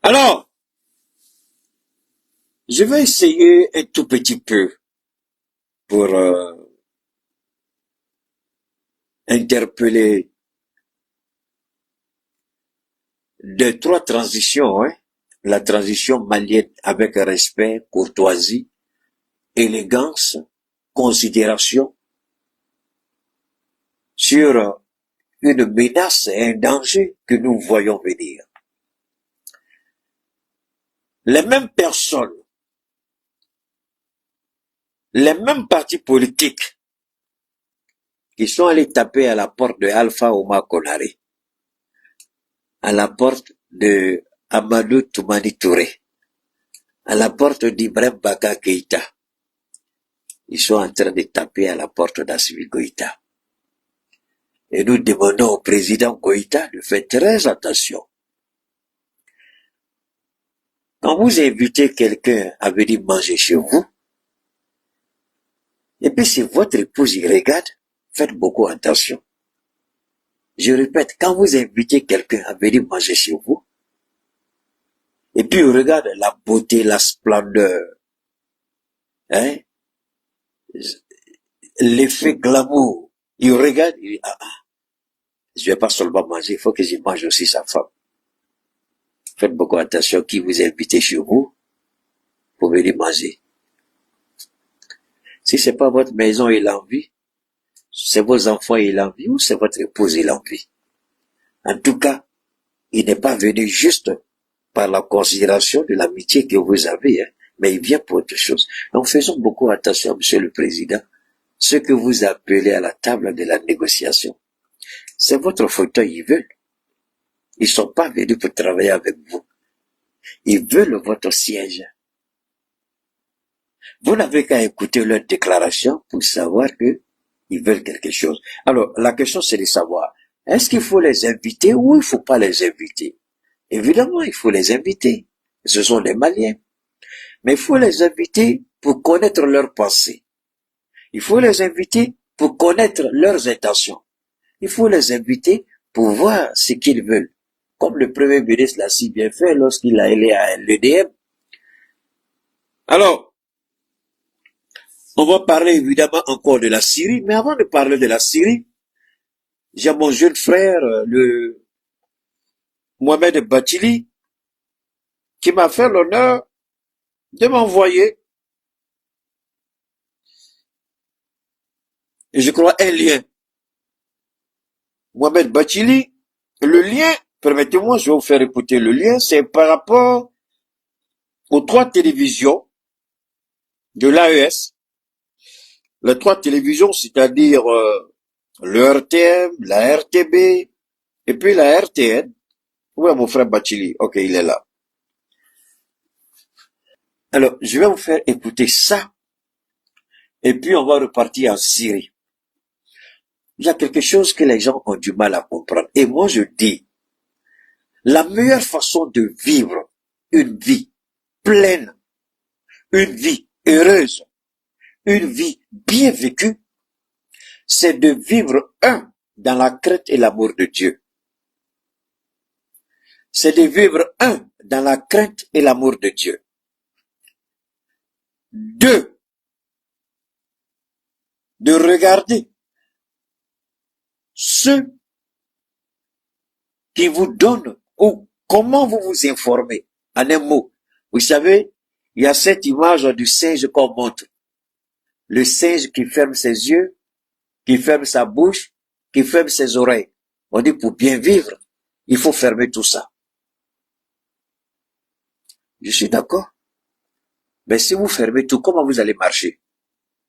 Alors, je vais essayer un tout petit peu pour interpeller deux, trois transitions, hein. La transition malienne avec respect, courtoisie, élégance, considération sur une menace et un danger que nous voyons venir. Les mêmes personnes, les mêmes partis politiques qui sont allés taper à la porte de Alpha Oumar Konaré, à la porte de Amadou Toumani Touré, à la porte d'Ibrahim Baka Keïta. Ils sont en train de taper à la porte d'Assimi Goïta. Et nous demandons au président Goïta de faire très attention. Quand vous invitez quelqu'un à venir manger chez vous, et puis si votre épouse y regarde, faites beaucoup attention. Je répète, quand vous invitez quelqu'un à venir manger chez vous, et puis il regarde la beauté, la splendeur, hein, l'effet glamour, il regarde, il dit, je vais pas seulement manger, il faut que je mange aussi sa femme. Faites beaucoup attention qui vous invite chez vous pour venir manger. Si c'est pas votre maison et l'envie, c'est vos enfants et l'envie, ou c'est votre épouse et l'envie. En tout cas, il n'est pas venu juste par la considération de l'amitié que vous avez, hein, mais il vient pour autre chose. Donc faisons beaucoup attention, Monsieur le Président, ce que vous appelez à la table de la négociation. C'est votre fauteuil, ils veulent. Ils sont pas venus pour travailler avec vous. Ils veulent votre siège. Vous n'avez qu'à écouter leur déclaration pour savoir que ils veulent quelque chose. Alors, la question c'est de savoir, est-ce qu'il faut les inviter ou il faut pas les inviter? Évidemment, il faut les inviter. Ce sont des Maliens. Mais il faut les inviter pour connaître leurs pensées. Il faut les inviter pour connaître leurs intentions. Il faut les inviter pour voir ce qu'ils veulent. Comme le Premier ministre l'a si bien fait lorsqu'il a allé à l'EDM. Alors, on va parler évidemment encore de la Syrie, mais avant de parler de la Syrie, j'ai mon jeune frère, le Mohamed Batili, qui m'a fait l'honneur de m'envoyer, je crois, un lien. Mohamed Batili, le lien, permettez-moi, je vais vous faire écouter le lien, c'est par rapport aux trois télévisions de l'AES. Les trois télévisions, c'est-à-dire le RTM, la RTB, et puis la RTN. Où est mon frère Batili? Ok, il est là. Alors, je vais vous faire écouter ça, et puis on va repartir en Syrie. Il y a quelque chose que les gens ont du mal à comprendre. Et moi, je dis, la meilleure façon de vivre une vie pleine, une vie heureuse, une vie bien vécue, c'est de vivre, dans la crainte et l'amour de Dieu. C'est de vivre, dans la crainte et l'amour de Dieu. 2, de regarder ceux qui vous donnent ou comment vous vous informez. En un mot, vous savez, il y a cette image du singe qu'on montre. Le singe qui ferme ses yeux, qui ferme sa bouche, qui ferme ses oreilles. On dit pour bien vivre, il faut fermer tout ça. Je suis d'accord. Mais si vous fermez tout, comment vous allez marcher?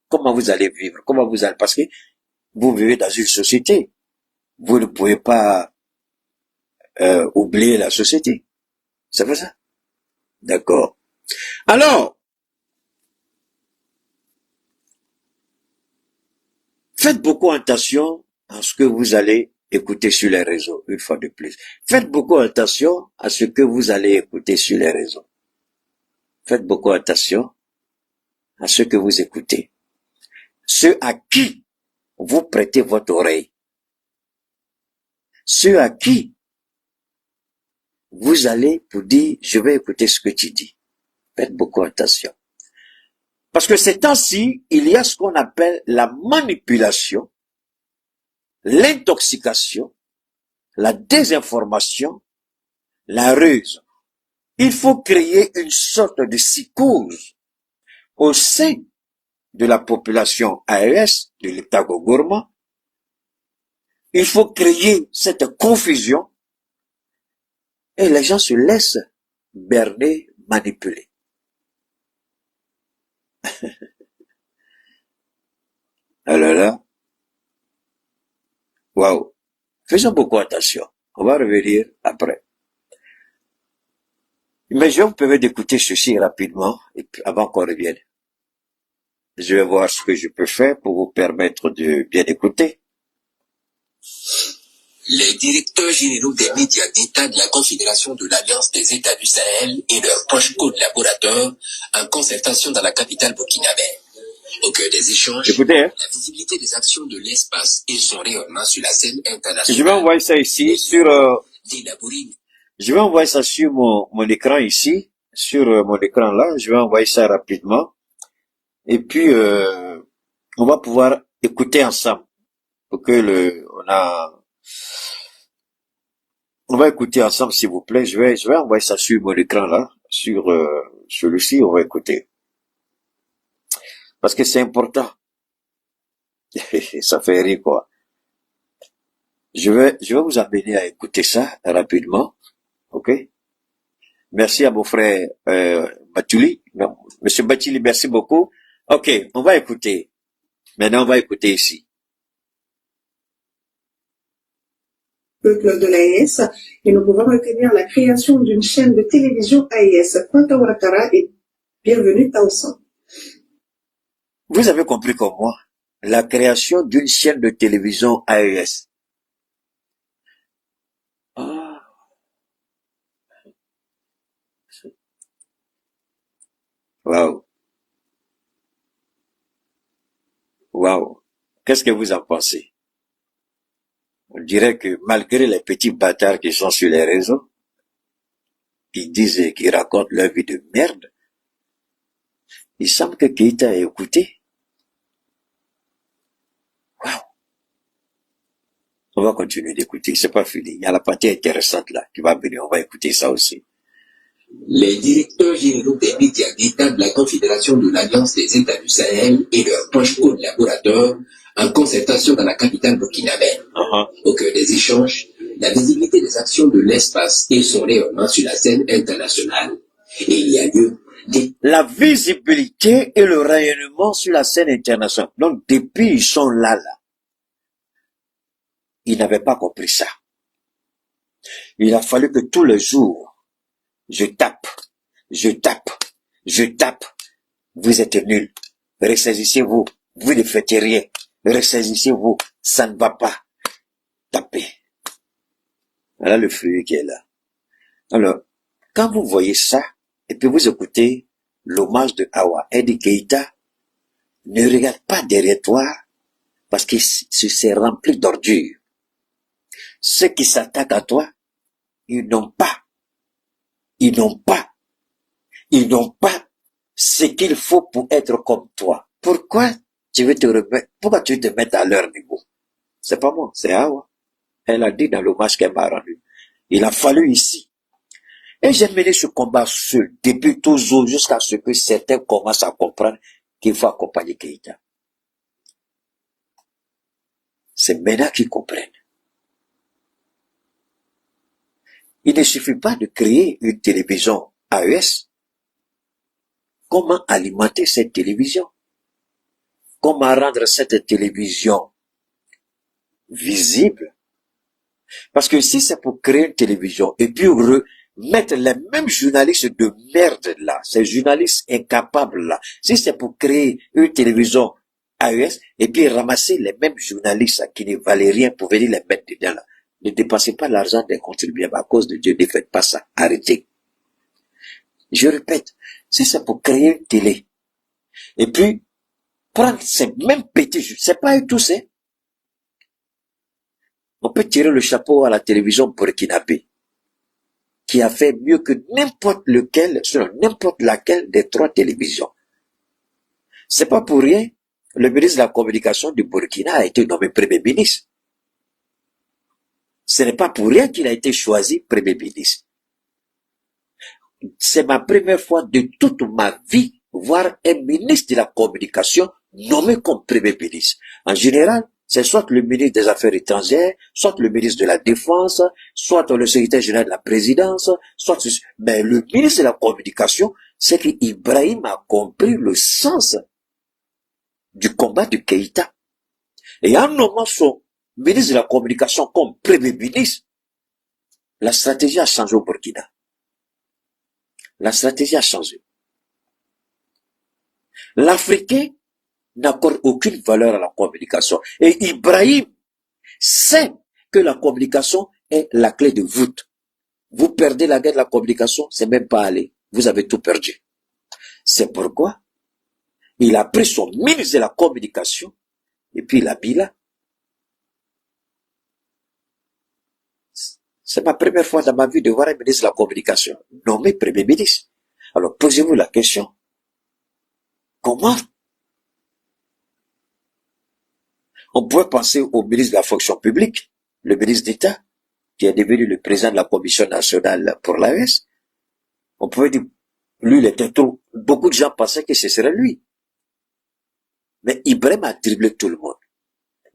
Comment vous allez vivre? Comment vous allez... Parce que vous vivez dans une société. Vous ne pouvez pas oublier la société. C'est pas ça? D'accord. Alors, faites beaucoup attention à ce que vous allez écouter sur les réseaux, une fois de plus. Faites beaucoup attention à ce que vous allez écouter sur les réseaux. Faites beaucoup attention à ce que vous écoutez. Ceux à qui vous prêtez votre oreille. Ceux à qui vous allez pour dire, je vais écouter ce que tu dis. Faites beaucoup attention. Parce que ces temps-ci, il y a ce qu'on appelle la manipulation, l'intoxication, la désinformation, la ruse. Il faut créer une sorte de psychose au sein de la population AES, de l'État gourmand. Il faut créer cette confusion et les gens se laissent berner, manipuler. Alors là, waouh, faisons beaucoup attention. On va revenir après. Mais je vous permets d'écouter ceci rapidement et puis avant qu'on revienne. Je vais voir ce que je peux faire pour vous permettre de bien écouter. Les directeurs généraux des médias d'État de la Confédération de l'Alliance des États du Sahel et leurs proches collaborateurs en concertation dans la capitale burkinabé. Au cœur des échanges, Écoutez, la visibilité des actions de l'espace et son rayonnement sur la scène internationale. je vais envoyer ça ici sur... je vais envoyer ça sur mon écran ici, sur mon écran là. Je vais envoyer ça rapidement. Et puis, on va pouvoir écouter ensemble pour que on va écouter ensemble, s'il vous plaît. Je vais envoyer ça sur mon écran là, sur celui-ci, on va écouter. Parce que c'est important. Ça fait rire, quoi. Je vais vous amener à écouter ça rapidement. OK? Merci à mon frère, Batuli. Monsieur Batuli, merci beaucoup. OK, on va écouter. Maintenant, on va écouter ici. Peuple de l'AES, et nous pouvons retenir la création d'une chaîne de télévision AES. Quanta Ouattara et bienvenue Taosan. Vous avez compris comme moi, la création d'une chaîne de télévision AES. Ah. Waouh. Waouh. Qu'est-ce que vous en pensez? On dirait que malgré les petits bâtards qui sont sur les réseaux, qui disent et qui racontent leur vie de merde, il semble que Keïta a écouté. Waouh. On va continuer d'écouter, c'est pas fini. Il y a la partie intéressante là qui va venir, on va écouter ça aussi. Les directeurs généraux des médias d'État de la Confédération de l'Alliance des États du Sahel et leurs proches collaborateurs en concertation dans la capitale burkinabé. Au cœur des échanges, la visibilité des actions de l'espace et son rayonnement sur la scène internationale. Et il y a lieu la visibilité et le rayonnement sur la scène internationale. Donc, depuis ils sont là, ils n'avaient pas compris ça. Il a fallu que tous les jours, je tape. Vous êtes nuls. Ressaisissez-vous. Vous ne faites rien. Ressaisissez-vous. Ça ne va pas. Tapez. Voilà le fruit qui est là. Alors, quand vous voyez ça, et puis vous écoutez l'hommage de Awa Edi Keïta, ne regarde pas derrière toi, parce que c'est rempli d'ordures. Ceux qui s'attaquent à toi, ils n'ont pas ce qu'il faut pour être comme toi. Pourquoi tu veux te mettre à leur niveau? C'est pas moi, c'est Awa. Elle a dit dans l'hommage qu'elle m'a rendu. Il a fallu ici. Et j'ai mené ce combat seul, depuis toujours, jusqu'à ce que certains commencent à comprendre qu'il faut accompagner Keïta. C'est maintenant qu'ils comprennent. Il ne suffit pas de créer une télévision AES. Comment alimenter cette télévision? Comment rendre cette télévision visible? Parce que si c'est pour créer une télévision et puis mettre les mêmes journalistes de merde là, ces journalistes incapables là, si c'est pour créer une télévision AES et puis ramasser les mêmes journalistes là, qui ne valaient rien pour venir les mettre dedans là, ne dépensez pas l'argent des contribuables à cause de Dieu, ne faites pas ça, arrêtez. Je répète, si c'est pour créer une télé, et puis prendre ces mêmes petits, c'est pas eux tous, hein. On peut tirer le chapeau à la télévision burkinabé. qui a fait mieux que n'importe laquelle des 3 télévisions. C'est pas pour rien, le ministre de la Communication du Burkina a été nommé Premier ministre. Ce n'est pas pour rien qu'il a été choisi Premier ministre. C'est ma première fois de toute ma vie voir un ministre de la Communication nommé comme Premier ministre. En général, c'est soit le ministre des Affaires étrangères, soit le ministre de la Défense, soit le secrétaire général de la présidence, mais le ministre de la Communication, c'est qu'Ibrahim a compris le sens du combat de Keïta. Et en nommant son ministre de la Communication comme Premier ministre, la stratégie a changé au Burkina. La stratégie a changé. L'Africain n'accorde aucune valeur à la communication. Et Ibrahim sait que la communication est la clé de voûte. Vous perdez la guerre de la communication, c'est même pas aller. Vous avez tout perdu. C'est pourquoi il a pris son ministre de la Communication et puis il a mis là. C'est ma première fois dans ma vie de voir un ministre de la Communication nommé Premier ministre. Alors posez-vous la question. Comment? On pourrait penser au ministre de la Fonction publique, le ministre d'État, qui est devenu le président de la Commission nationale pour l'AES. On pourrait dire, lui, il était trop. Beaucoup de gens pensaient que ce serait lui. Mais Ibrahim a dribblé tout le monde.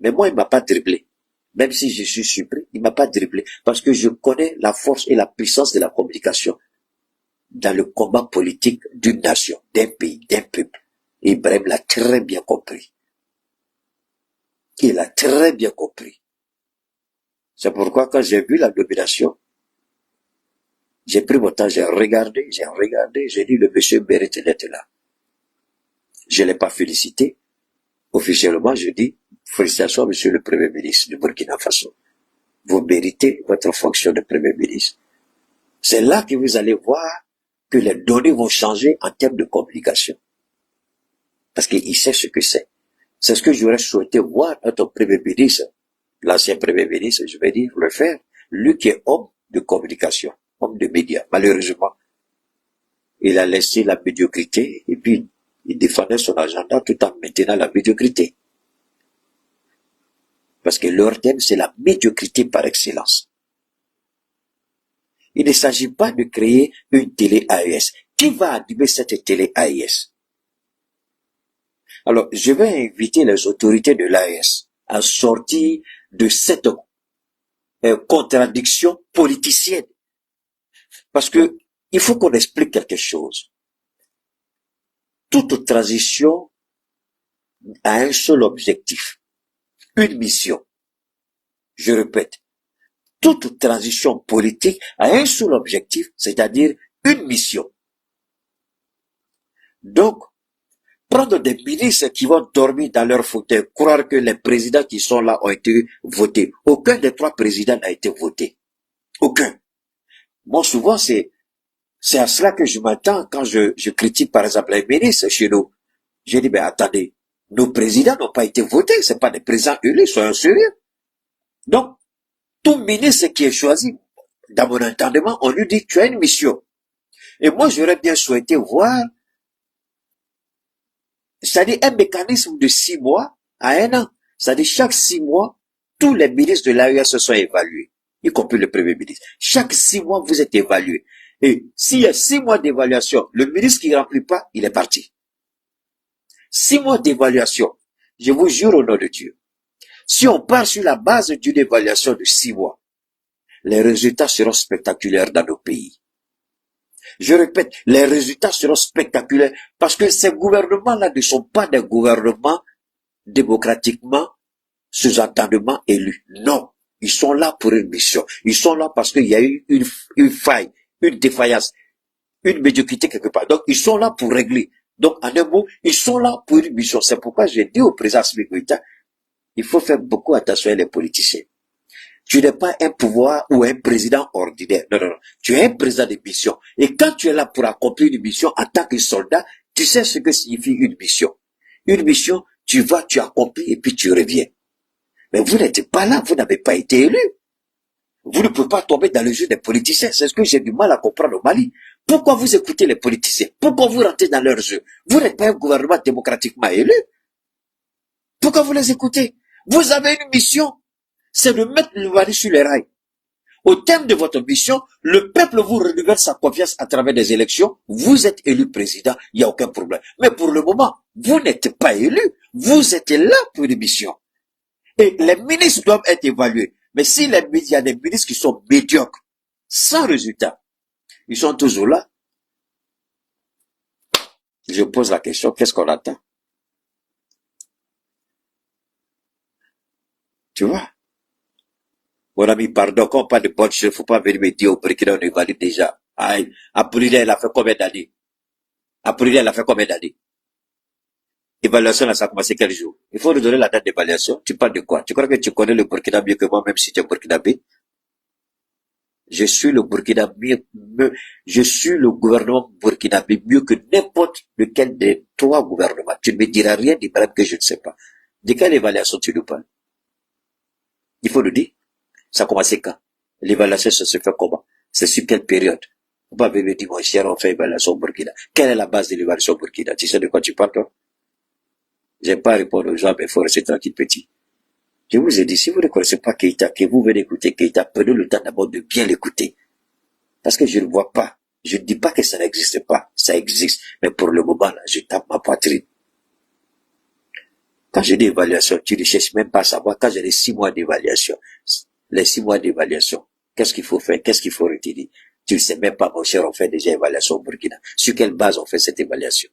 Mais moi, il m'a pas dribblé. Même si je suis surpris, il m'a pas dribblé. Parce que je connais la force et la puissance de la communication dans le combat politique d'une nation, d'un pays, d'un peuple. Ibrahim l'a très bien compris. Il a très bien compris. C'est pourquoi quand j'ai vu la nomination, j'ai pris mon temps, j'ai regardé, j'ai dit le monsieur mérite d'être là. Je ne l'ai pas félicité. Officiellement, je dis, félicitations monsieur le Premier ministre du Burkina Faso. Vous méritez votre fonction de Premier ministre. C'est là que vous allez voir que les données vont changer en termes de communication. Parce qu'il sait ce que c'est. C'est ce que j'aurais souhaité voir notre Premier ministre, l'ancien Premier ministre, je vais dire, le faire. Lui qui est homme de communication, homme de médias. Malheureusement, il a laissé la médiocrité et puis il défendait son agenda tout en maintenant la médiocrité. Parce que leur thème, c'est la médiocrité par excellence. Il ne s'agit pas de créer une télé AES. Qui va animer cette télé AES? Alors, je vais inviter les autorités de l'AES à sortir de cette contradiction politicienne. Parce que il faut qu'on explique quelque chose. Toute transition a un seul objectif, une mission. Je répète, toute transition politique a un seul objectif, c'est-à-dire une mission. Donc, prendre des ministres qui vont dormir dans leur fauteuil, croire que les présidents qui sont là ont été votés. Aucun des 3 présidents n'a été voté. Aucun. Moi, souvent, c'est à cela que je m'attends quand je critique, par exemple, les ministres chez nous. Je dis, mais attendez, nos présidents n'ont pas été votés, c'est pas des présidents élus, soyons sérieux. Donc, tout ministre qui est choisi, dans mon entendement, on lui dit, tu as une mission. Et moi, j'aurais bien souhaité voir, c'est-à-dire un mécanisme de 6 mois à 1 an. C'est-à-dire chaque 6 mois, tous les ministres de l'AES se sont évalués, y compris le Premier ministre. Chaque 6 mois, vous êtes évalués. Et s'il y a 6 mois d'évaluation, le ministre qui ne remplit pas, il est parti. 6 mois d'évaluation, je vous jure au nom de Dieu. Si on part sur la base d'une évaluation de 6 mois, les résultats seront spectaculaires dans nos pays. Je répète, les résultats seront spectaculaires parce que ces gouvernements-là ne sont pas des gouvernements démocratiquement, sous-entendement élus. Non, ils sont là pour une mission. Ils sont là parce qu'il y a eu une faille, une défaillance, une médiocrité quelque part. Donc, ils sont là pour régler. Donc, en un mot, ils sont là pour une mission. C'est pourquoi j'ai dit au président Assimi Goïta, il faut faire beaucoup attention à les politiciens. Tu n'es pas un pouvoir ou un président ordinaire. Non, non, non. Tu es un président de mission. Et quand tu es là pour accomplir une mission en tant que soldat, tu sais ce que signifie une mission. Une mission, tu vas, tu accomplis et puis tu reviens. Mais vous n'êtes pas là, vous n'avez pas été élu. Vous ne pouvez pas tomber dans le jeu des politiciens. C'est ce que j'ai du mal à comprendre au Mali. Pourquoi vous écoutez les politiciens? Pourquoi vous rentrez dans leur jeu? Vous n'êtes pas un gouvernement démocratiquement élu. Pourquoi vous les écoutez? Vous avez une mission. C'est de mettre le Mali sur les rails. Au terme de votre mission, le peuple vous renouvelle sa confiance à travers des élections. Vous êtes élu président, il n'y a aucun problème. Mais pour le moment, vous n'êtes pas élu. Vous êtes là pour une mission. Et les ministres doivent être évalués. Mais s'il y a des ministres qui sont médiocres, sans résultat, ils sont toujours là. Je pose la question, qu'est-ce qu'on attend? Tu vois? Mon ami, pardon, quand on parle de bonne chose, il ne faut pas venir me dire au Burkina, on évalue déjà. Aïe, Apollinaire, elle a fait combien d'années? Apollinaire, elle a fait combien d'années? Évaluation, là, ça a commencé quel jour? Il faut nous donner la date d'évaluation. Tu parles de quoi? Tu crois que tu connais le Burkina mieux que moi, même si tu es burkinabé? Je suis le Burkina je suis le gouvernement burkinabé mieux que n'importe lequel des 3 gouvernements. Tu ne me diras rien du problème que je ne sais pas. De quelle évaluation tu nous parles? Il faut le dire. Ça a commencé quand? L'évaluation, ça se fait comment? C'est sur quelle période? Vous pas venir dire, mon cher, on fait évaluation au Burkina. Quelle est la base de l'évaluation au Burkina? Tu sais de quoi tu parles, toi? J'aime pas répondre aux gens, mais il faut rester tranquille, petit. Je vous ai dit, si vous ne connaissez pas Keïta, que vous venez écouter Keïta, prenez le temps d'abord de bien l'écouter. Parce que je ne vois pas. Je ne dis pas que ça n'existe pas. Ça existe. Mais pour le moment, là, je tape ma poitrine. Quand je dis évaluation, tu ne cherches même pas à savoir. Quand j'ai les 6 mois d'évaluation, qu'est-ce qu'il faut faire? Qu'est-ce qu'il faut retenir? Tu ne sais même pas, mon cher, on fait déjà évaluation au Burkina. Sur quelle base on fait cette évaluation?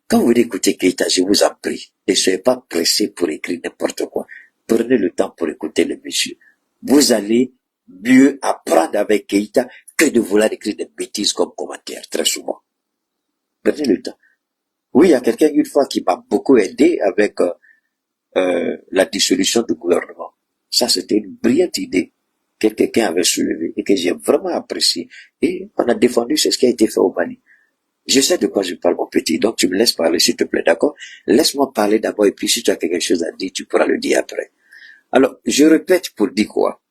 Quand vous écoutez Keïta, je vous en prie, ne soyez pas pressés pour écrire n'importe quoi. Prenez le temps pour écouter le monsieur. Vous allez mieux apprendre avec Keïta que de vouloir écrire des bêtises comme commentaire, très souvent. Prenez le temps. Oui, il y a quelqu'un une fois qui m'a beaucoup aidé avec la dissolution du gouvernement. Ça, c'était une brillante idée que quelqu'un avait soulevée et que j'ai vraiment apprécié. Et on a défendu ce qui a été fait au Mali. Je sais de quoi je parle, mon petit, donc tu me laisses parler, s'il te plaît, d'accord? Laisse-moi parler d'abord, et puis si tu as quelque chose à dire, tu pourras le dire après. Alors, je répète pour dire quoi?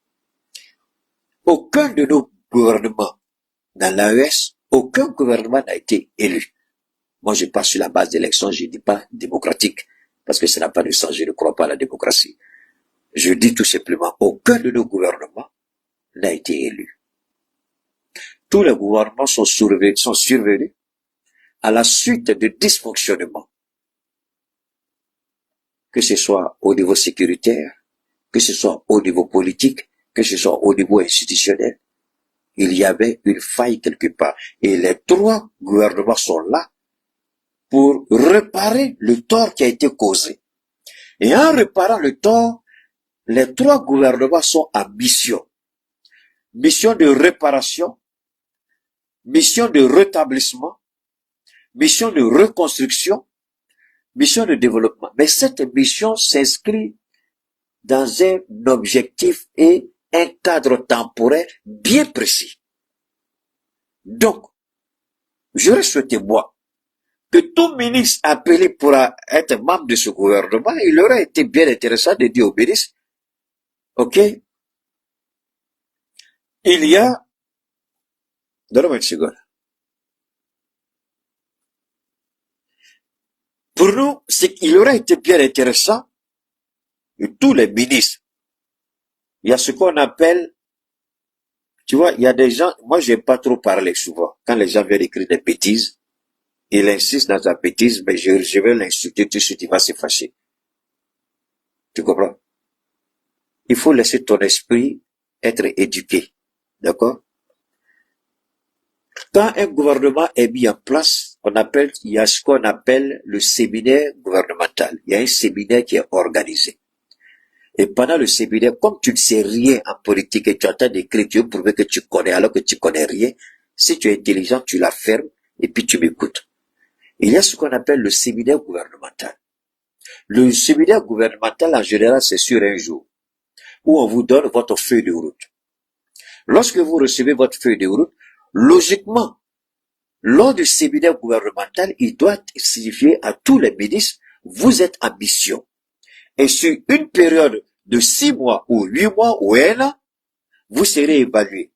Aucun de nos gouvernements dans l'AES, aucun gouvernement n'a été élu. Moi, je passe sur la base d'élections, je ne dis pas démocratique, parce que ça n'a pas de sens, je ne crois pas à la démocratie. Je dis tout simplement, aucun de nos gouvernements n'a été élu. Tous les gouvernements sont survenus à la suite de dysfonctionnements, que ce soit au niveau sécuritaire, que ce soit au niveau politique, que ce soit au niveau institutionnel. Il y avait une faille quelque part. Et les 3 gouvernements sont là pour réparer le tort qui a été causé. Et en réparant le tort, les 3 gouvernements sont à mission. Mission de réparation, mission de rétablissement, mission de reconstruction, mission de développement. Mais cette mission s'inscrit dans un objectif et un cadre temporel bien précis. Donc, j'aurais souhaité, moi, que tout ministre appelé pour être membre de ce gouvernement, il aurait été bien intéressant de dire au ministre, ok, il y a, donne-moi une seconde. Pour nous, il aurait été bien intéressant que tous les ministres, il y a ce qu'on appelle, tu vois, il y a des gens, moi j'aime pas trop parler souvent, quand les gens viennent écrire des bêtises, il insiste dans sa bêtise, mais je vais l'insulter tout de suite, il va se fâcher. Tu comprends? Il faut laisser ton esprit être éduqué. D'accord? Quand un gouvernement est mis en place, il y a ce qu'on appelle le séminaire gouvernemental. Il y a un séminaire qui est organisé. Et pendant le séminaire, comme tu ne sais rien en politique et tu entends d'écrire, tu veux prouver que tu connais alors que tu connais rien, si tu es intelligent, tu la fermes et puis tu m'écoutes. Il y a ce qu'on appelle le séminaire gouvernemental. Le séminaire gouvernemental, en général, c'est sur un jour, où on vous donne votre feuille de route. Lorsque vous recevez votre feuille de route, logiquement, lors du séminaire gouvernemental, il doit signifier à tous les ministres, vous êtes en mission. Et sur une période de 6 mois ou 8 mois ou 1 an, vous serez évalué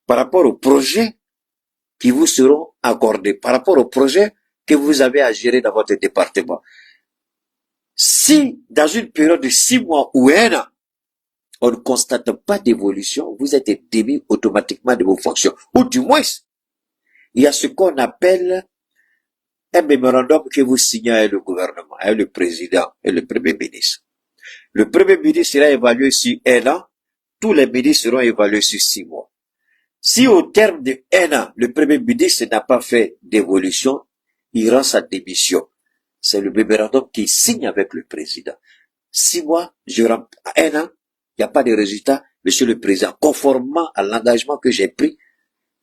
par rapport aux projets qui vous seront accordés, par rapport aux projets que vous avez à gérer dans votre département. Si, dans une période de 6 mois ou 1 an, on ne constate pas d'évolution, vous êtes démis automatiquement de vos fonctions. Ou du moins, il y a ce qu'on appelle un mémorandum que vous signez avec le gouvernement, avec le président et le premier ministre. Le premier ministre sera évalué sur 1 an, tous les ministres seront évalués sur 6 mois. Si au terme de 1 an, le premier ministre n'a pas fait d'évolution, il rend sa démission. C'est le mémorandum qui signe avec le président. 6 mois, je rends 1 an, il n'y a pas de résultat, monsieur le président, conformément à l'engagement que j'ai pris,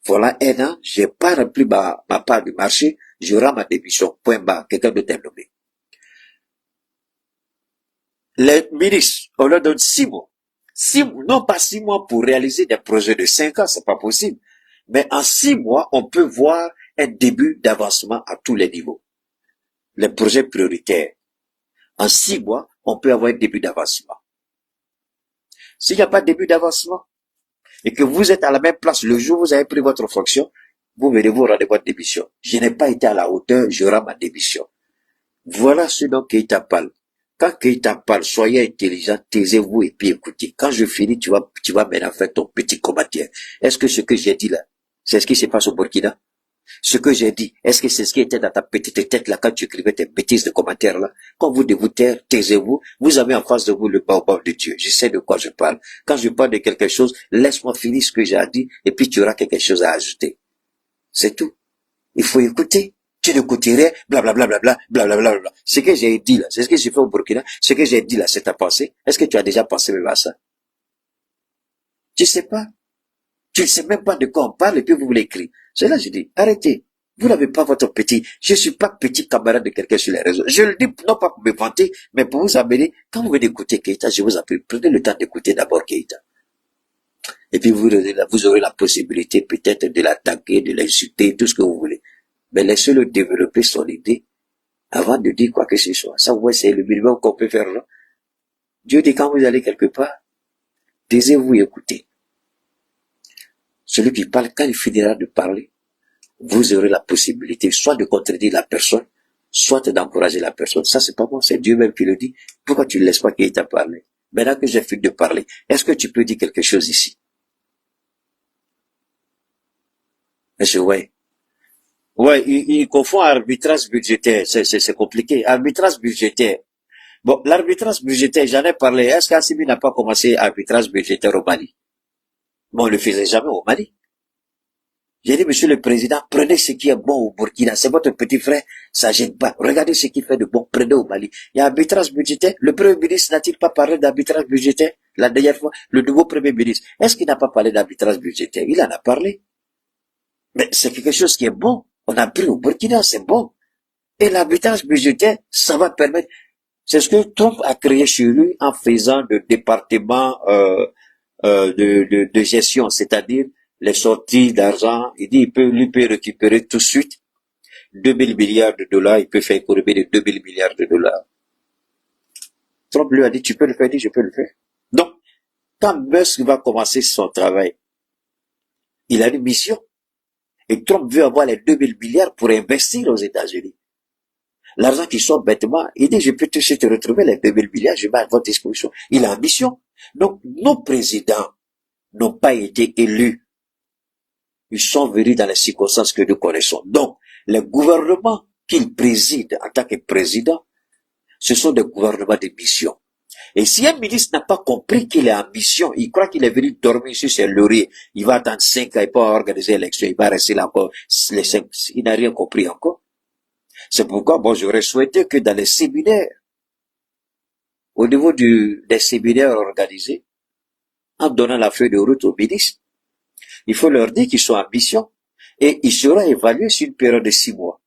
voilà 1 an, j'ai pas rempli ma part du marché, je rends ma démission, point barre, quelqu'un d'autre est nommé. Les ministres, on leur donne 6 mois. Non pas 6 mois pour réaliser des projets de 5 ans, c'est pas possible. Mais en 6 mois, on peut voir un début d'avancement à tous les niveaux. Les projets prioritaires. En 6 mois, on peut avoir un début d'avancement. S'il n'y a pas de début d'avancement, et que vous êtes à la même place le jour où vous avez pris votre fonction, vous verrez vous rendre votre démission. Je n'ai pas été à la hauteur, je rends ma démission. Voilà ce dont Keïta parle. Quand Keïta parle, soyez intelligent, taisez-vous et puis écoutez. Quand je finis, tu vas maintenant faire ton petit commentaire. Est-ce que ce que j'ai dit là, c'est ce qui se passe au Burkina? Ce que j'ai dit, est-ce que c'est ce qui était dans ta petite tête là quand tu écrivais tes bêtises de commentaires là? Quand vous devez vous taire, taisez-vous. Vous avez en face de vous le baobab de Dieu. Je sais de quoi je parle. Quand je parle de quelque chose, laisse-moi finir ce que j'ai dit et puis tu auras quelque chose à ajouter. C'est tout. Il faut écouter. Tu n'écouterais, blablabla, blablabla. Ce que j'ai dit là, c'est ce que j'ai fait au Burkina. Ce que j'ai dit là, c'est ta pensée. Est-ce que tu as déjà pensé même à ça? Tu sais pas. Tu ne sais même pas de quoi on parle et puis vous voulez écrire. C'est là que je dis, arrêtez. Vous n'avez pas votre petit, je suis pas petit camarade de quelqu'un sur les réseaux. Je le dis non pas pour me vanter, mais pour vous amener, quand vous venez d'écouter Keïta, je vous appelle, prenez le temps d'écouter d'abord Keïta. Et puis vous aurez la possibilité peut-être de l'attaquer, de l'insulter, tout ce que vous voulez. Mais laissez-le développer son idée avant de dire quoi que ce soit. Ça, ouais, c'est le minimum qu'on peut faire là. Dieu dit quand vous allez quelque part, taisez-vous et écoutez. Celui qui parle, quand il finira de parler, vous aurez la possibilité soit de contredire la personne, soit d'encourager la personne. Ça, c'est pas moi, c'est Dieu même qui le dit. Pourquoi tu ne laisses pas qu'il t'a parlé? Maintenant que j'ai fini de parler, est-ce que tu peux dire quelque chose ici? Monsieur, ouais. Ouais, il confond arbitrage budgétaire. C'est compliqué. Arbitrage budgétaire. Bon, l'arbitrage budgétaire, j'en ai parlé. Est-ce qu'Assimi n'a pas commencé arbitrage budgétaire au Mali? Bon, on ne le faisait jamais au Mali. J'ai dit, monsieur le président, prenez ce qui est bon au Burkina. C'est votre petit frère, ça gêne pas. Regardez ce qu'il fait de bon, prenez au Mali. Il y a arbitrage budgétaire. Le premier ministre n'a-t-il pas parlé d'arbitrage budgétaire la dernière fois? Le nouveau premier ministre. Est-ce qu'il n'a pas parlé d'arbitrage budgétaire? Il en a parlé. Mais c'est quelque chose qui est bon. On a pris au Burkina, c'est bon. Et l'arbitrage budgétaire, ça va permettre. C'est ce que Trump a créé chez lui en faisant le département de gestion, c'est-à-dire les sorties d'argent. Il dit il peut récupérer tout de suite 2000 milliards de dollars, il peut faire économie de 2000 milliards de dollars. Trump lui a dit, tu peux le faire, il dit, je peux le faire. Donc, quand Musk va commencer son travail, il a une mission. Et Trump veut avoir les 2000 milliards pour investir aux États-Unis. L'argent qui sort bêtement, il dit, je peux te retrouver les 2000 milliards, je mets à votre disposition. Il a ambition. Donc, nos présidents n'ont pas été élus. Ils sont venus dans les circonstances que nous connaissons. Donc, les gouvernements qu'il préside en tant que président, ce sont des gouvernements de mission. Et si un ministre n'a pas compris qu'il est en mission, il croit qu'il est venu dormir sur ses lauriers, il va attendre 5 ans, il peut organiser l'élection, il va rester là encore les 5, il n'a rien compris encore. C'est pourquoi, bon, j'aurais souhaité que dans les séminaires, au niveau des séminaires organisés, en donnant la feuille de route aux ministres, il faut leur dire qu'ils sont en mission et il sera évalué sur une période de 6 mois.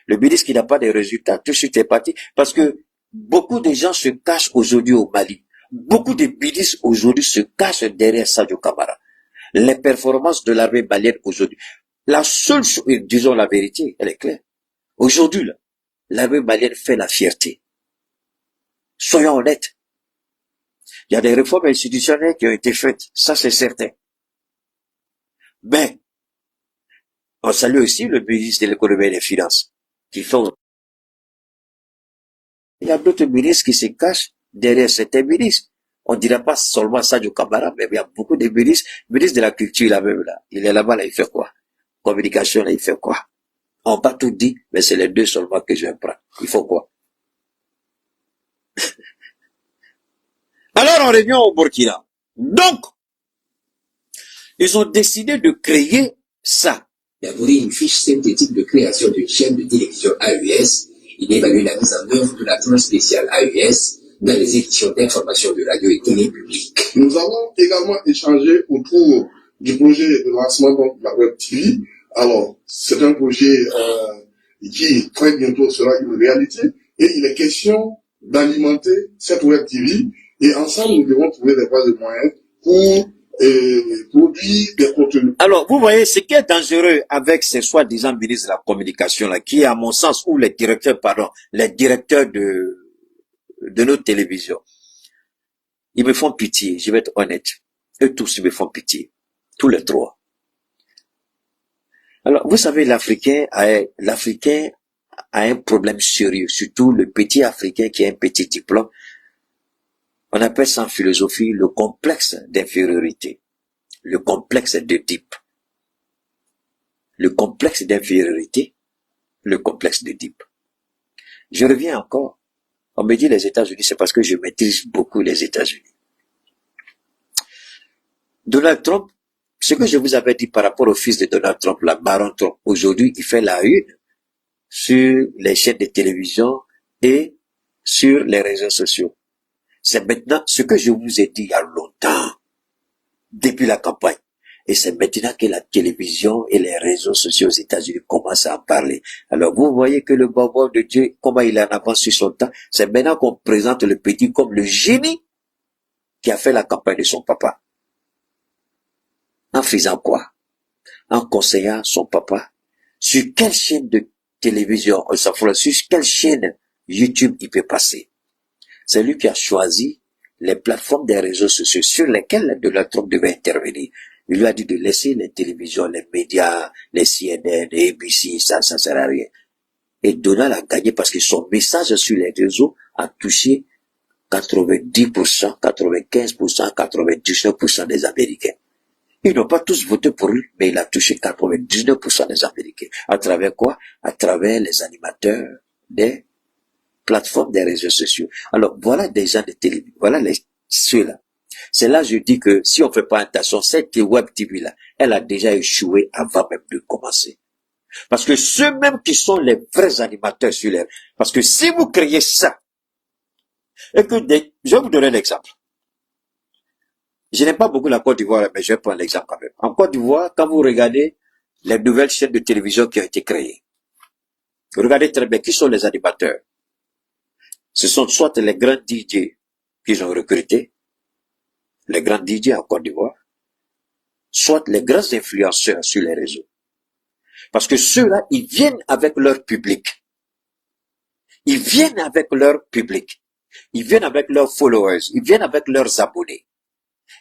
Le ministre qui n'a pas de résultats, tout de suite est parti parce que beaucoup de gens se cachent aujourd'hui au Mali. Beaucoup de ministres aujourd'hui se cachent derrière Sadio Kamara. Les performances de l'armée malienne aujourd'hui. La seule chose, disons la vérité, elle est claire. Aujourd'hui, l'armée malienne fait la fierté. Soyons honnêtes. Il y a des réformes institutionnelles qui ont été faites, ça c'est certain. Mais, on salue aussi le ministre de l'économie et des finances, qui font... Il y a d'autres ministres qui se cachent derrière certains ministres. On ne dirait pas seulement Sadio Kamara, mais il y a beaucoup de ministres. Le ministre de la culture, là même, là. Il est là-bas, là, il fait quoi? Communication, là, il fait quoi? On n'a pas tout dit, mais c'est les deux seulement que je prends. Il faut quoi? Alors, on revient au Burkina. Donc, ils ont décidé de créer ça. Élaborer une fiche synthétique de création d'une chaîne de télévision AES. Il évalue la mise en œuvre de la tranche spéciale AES dans les éditions d'information de radio et télé publique. Nous avons également échangé autour du projet de lancement de la Web TV. Alors, c'est un projet qui très bientôt sera une réalité et il est question d'alimenter cette Web TV et ensemble nous devons trouver des voies et moyens pour produire des contenus. Alors, vous voyez, ce qui est dangereux avec ces soi-disant ministres de la communication là, qui, à mon sens, ou les directeurs de nos télévisions, ils me font pitié, je vais être honnête. Eux tous, ils me font pitié. Tous les trois. Alors, vous savez, l'Africain a un problème sérieux, surtout le petit Africain qui a un petit diplôme. On appelle ça en philosophie le complexe d'infériorité, le complexe d'Oedipe. Le complexe d'infériorité, le complexe d'Oedipe. Je reviens encore. On me dit les États-Unis, c'est parce que je maîtrise beaucoup les États-Unis. Donald Trump, ce que je vous avais dit par rapport au fils de Donald Trump, la baron Trump, aujourd'hui, il fait la une sur les chaînes de télévision et sur les réseaux sociaux. C'est maintenant ce que je vous ai dit il y a longtemps, depuis la campagne. Et c'est maintenant que la télévision et les réseaux sociaux aux États-Unis commencent à en parler. Alors vous voyez que le bonbon de Dieu, comment il est en avance sur son temps, c'est maintenant qu'on présente le petit comme le génie qui a fait la campagne de son papa. En faisant quoi? En conseillant son papa sur quelle chaîne de télévision, sur quelle chaîne YouTube il peut passer. C'est lui qui a choisi les plateformes des réseaux sociaux sur lesquelles Donald Trump devait intervenir. Il lui a dit de laisser les télévisions, les médias, les CNN, les ABC, ça sert à rien. Et Donald a gagné parce que son message sur les réseaux a touché 90%, 95%, 99% des Américains. Ils n'ont pas tous voté pour lui, mais il a touché 99% des Américains. À travers quoi? À travers les animateurs des plateformes des réseaux sociaux. Alors, voilà des gens de télévision. Voilà ceux-là. C'est là que je dis que si on ne fait pas attention, cette Web TV-là, elle a déjà échoué avant même de commencer. Parce que ceux-mêmes qui sont les vrais animateurs sur les... Parce que si vous créez ça, et que je vais vous donner l'exemple. Je n'aime pas beaucoup la Côte d'Ivoire, mais je vais prendre l'exemple quand même. En Côte d'Ivoire, quand vous regardez les nouvelles chaînes de télévision qui ont été créées, regardez très bien qui sont les animateurs. Ce sont soit les grands DJ qu'ils ont recrutés, les grands DJ en Côte d'Ivoire, soit les grands influenceurs sur les réseaux. Parce que ceux-là, ils viennent avec leur public. Ils viennent avec leur public. Ils viennent avec leurs followers. Ils viennent avec leurs abonnés.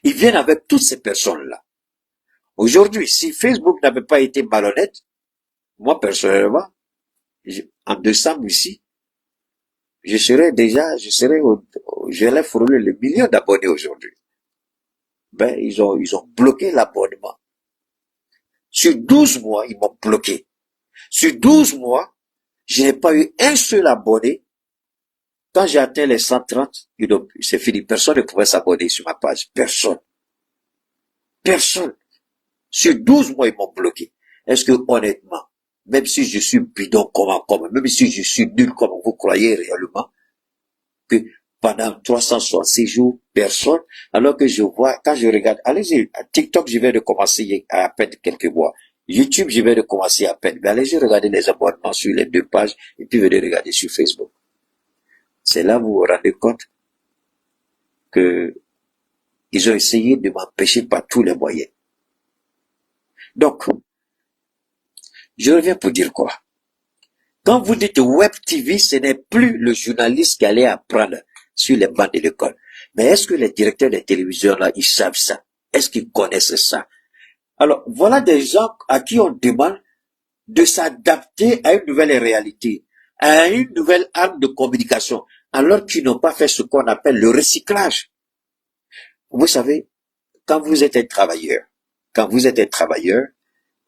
Ils viennent avec toutes ces personnes-là. Aujourd'hui, si Facebook n'avait pas été malhonnête, moi personnellement, en décembre ici, j'allais frôler le million d'abonnés aujourd'hui. Ben, ils ont bloqué l'abonnement. Sur 12 mois, ils m'ont bloqué. Sur 12 mois, je n'ai pas eu un seul abonné. Quand j'ai atteint les 130, c'est fini. Personne ne pouvait s'abonner sur ma page. Personne. Personne. Sur 12 mois, ils m'ont bloqué. Est-ce que, honnêtement, même si je suis bidon comme, même si je suis nul comme vous croyez réellement, que pendant 366 jours, personne, alors que je vois, quand je regarde, allez-y, à TikTok, je viens de commencer à peine quelques mois. YouTube, je viens de commencer à peine. Mais allez-y regarder les abonnements sur les deux pages, et puis venez regarder sur Facebook. C'est là où vous vous rendez compte que ils ont essayé de m'empêcher par tous les moyens. Donc, je reviens pour dire quoi? Quand vous dites Web TV, ce n'est plus le journaliste qui allait apprendre sur les bancs de l'école. Mais est-ce que les directeurs des télévisions, là, ils savent ça? Est-ce qu'ils connaissent ça? Alors, voilà des gens à qui on demande de s'adapter à une nouvelle réalité, à une nouvelle arme de communication, alors qu'ils n'ont pas fait ce qu'on appelle le recyclage. Vous savez, quand vous êtes un travailleur,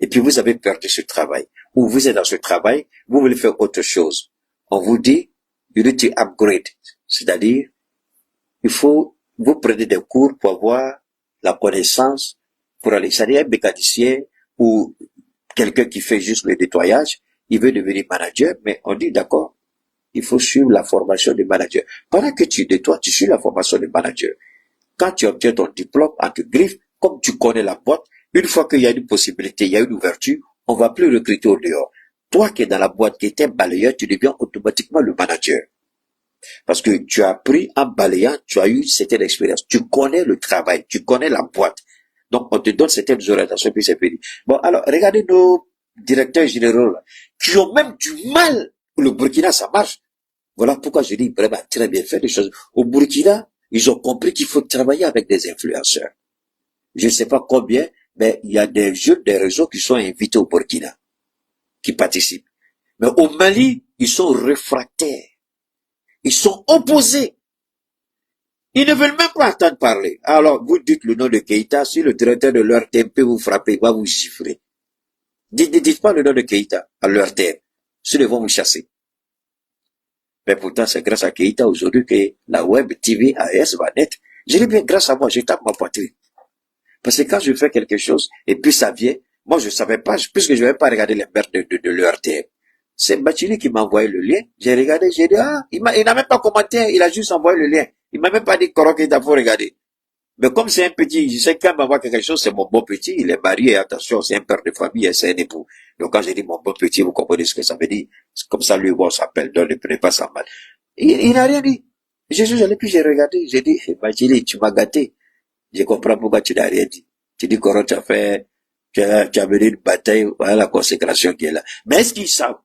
et puis vous avez perdu ce travail, ou vous êtes dans ce travail, vous voulez faire autre chose, on vous dit, you need to upgrade. C'est-à-dire, vous prenez des cours pour avoir la connaissance, pour aller, c'est-à-dire un mécanicien, ou quelqu'un qui fait juste le nettoyage, il veut devenir manager, mais on dit d'accord, il faut suivre la formation de manager. Pendant que tu nettoies, tu suis la formation de manager. Quand tu obtiens ton diplôme en te griffe, comme tu connais la boîte, une fois qu'il y a une possibilité, il y a une ouverture, on va plus recruter au dehors. Toi qui es dans la boîte, qui était balayeur, tu deviens automatiquement le manager. Parce que tu as appris en balayant, tu as eu certaine expérience. Tu connais le travail, tu connais la boîte. Donc, on te donne certaines orientations, puis c'est fini. Bon, alors, regardez nos directeurs généraux, là, qui ont même du mal. Le Burkina, ça marche. Voilà pourquoi je dis vraiment très bien fait les choses. Au Burkina, ils ont compris qu'il faut travailler avec des influenceurs. Je ne sais pas combien, mais il y a des jeunes des réseaux qui sont invités au Burkina, qui participent. Mais au Mali, ils sont réfractaires. Ils sont opposés. Ils ne veulent même pas entendre parler. Alors, vous dites le nom de Keïta, si le directeur de l'ERTMP vous frappe, il va vous chiffrer. Dites pas le nom de Keïta à l'ERTM. Sinon, ils vont vous chasser. Mais pourtant, c'est grâce à Keïta aujourd'hui que la web TV AES va naître. Je dis bien grâce à moi, je tape ma poitrine. Parce que quand je fais quelque chose, et puis ça vient, moi je savais pas, puisque je n'avais pas regardé les merdes de l'ERTM. C'est Bachili qui m'a envoyé le lien. J'ai regardé, j'ai dit, il n'a même pas commenté, il a juste envoyé le lien. Il m'a même pas dit, il faut regarder. Mais comme c'est un petit, je sais quand il m'envoie quelque chose, c'est mon bon petit, il est marié, attention, c'est un père de famille, c'est un époux. Donc quand j'ai dit mon bon petit, vous comprenez ce que ça veut dire. C'est comme ça, lui, on s'appelle, donc ne prenez pas ça mal. Il n'a rien dit. Je suis allé, puis j'ai regardé, j'ai dit, Bachili, tu m'as gâté. Je comprends pourquoi tu n'as rien dit. Tu dis, tu as fait, tu as mené une bataille, voilà la consécration qui est là. Mais est-ce qu'ils savent?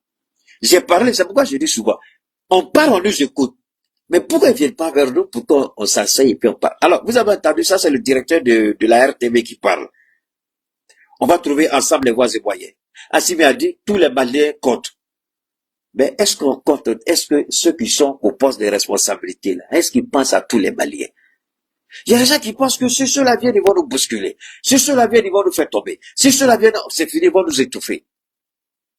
J'ai parlé, c'est pourquoi je dis souvent, on parle, on nous écoute. Mais pourquoi ils viennent pas vers nous pour qu'on s'asseye et puis on parle? Alors, vous avez entendu ça, c'est le directeur de la RTV qui parle. On va trouver ensemble les voies et moyens. Assimi a dit, tous les Maliens comptent. Mais est-ce qu'on compte, est-ce que ceux qui sont au poste de responsabilité, là, est-ce qu'ils pensent à tous les Maliens? Il y a des gens qui pensent que si ceux-là viennent, ils vont nous bousculer. Si ceux-là viennent, ils vont nous faire tomber. Si ceux-là viennent, c'est fini, ils vont nous étouffer.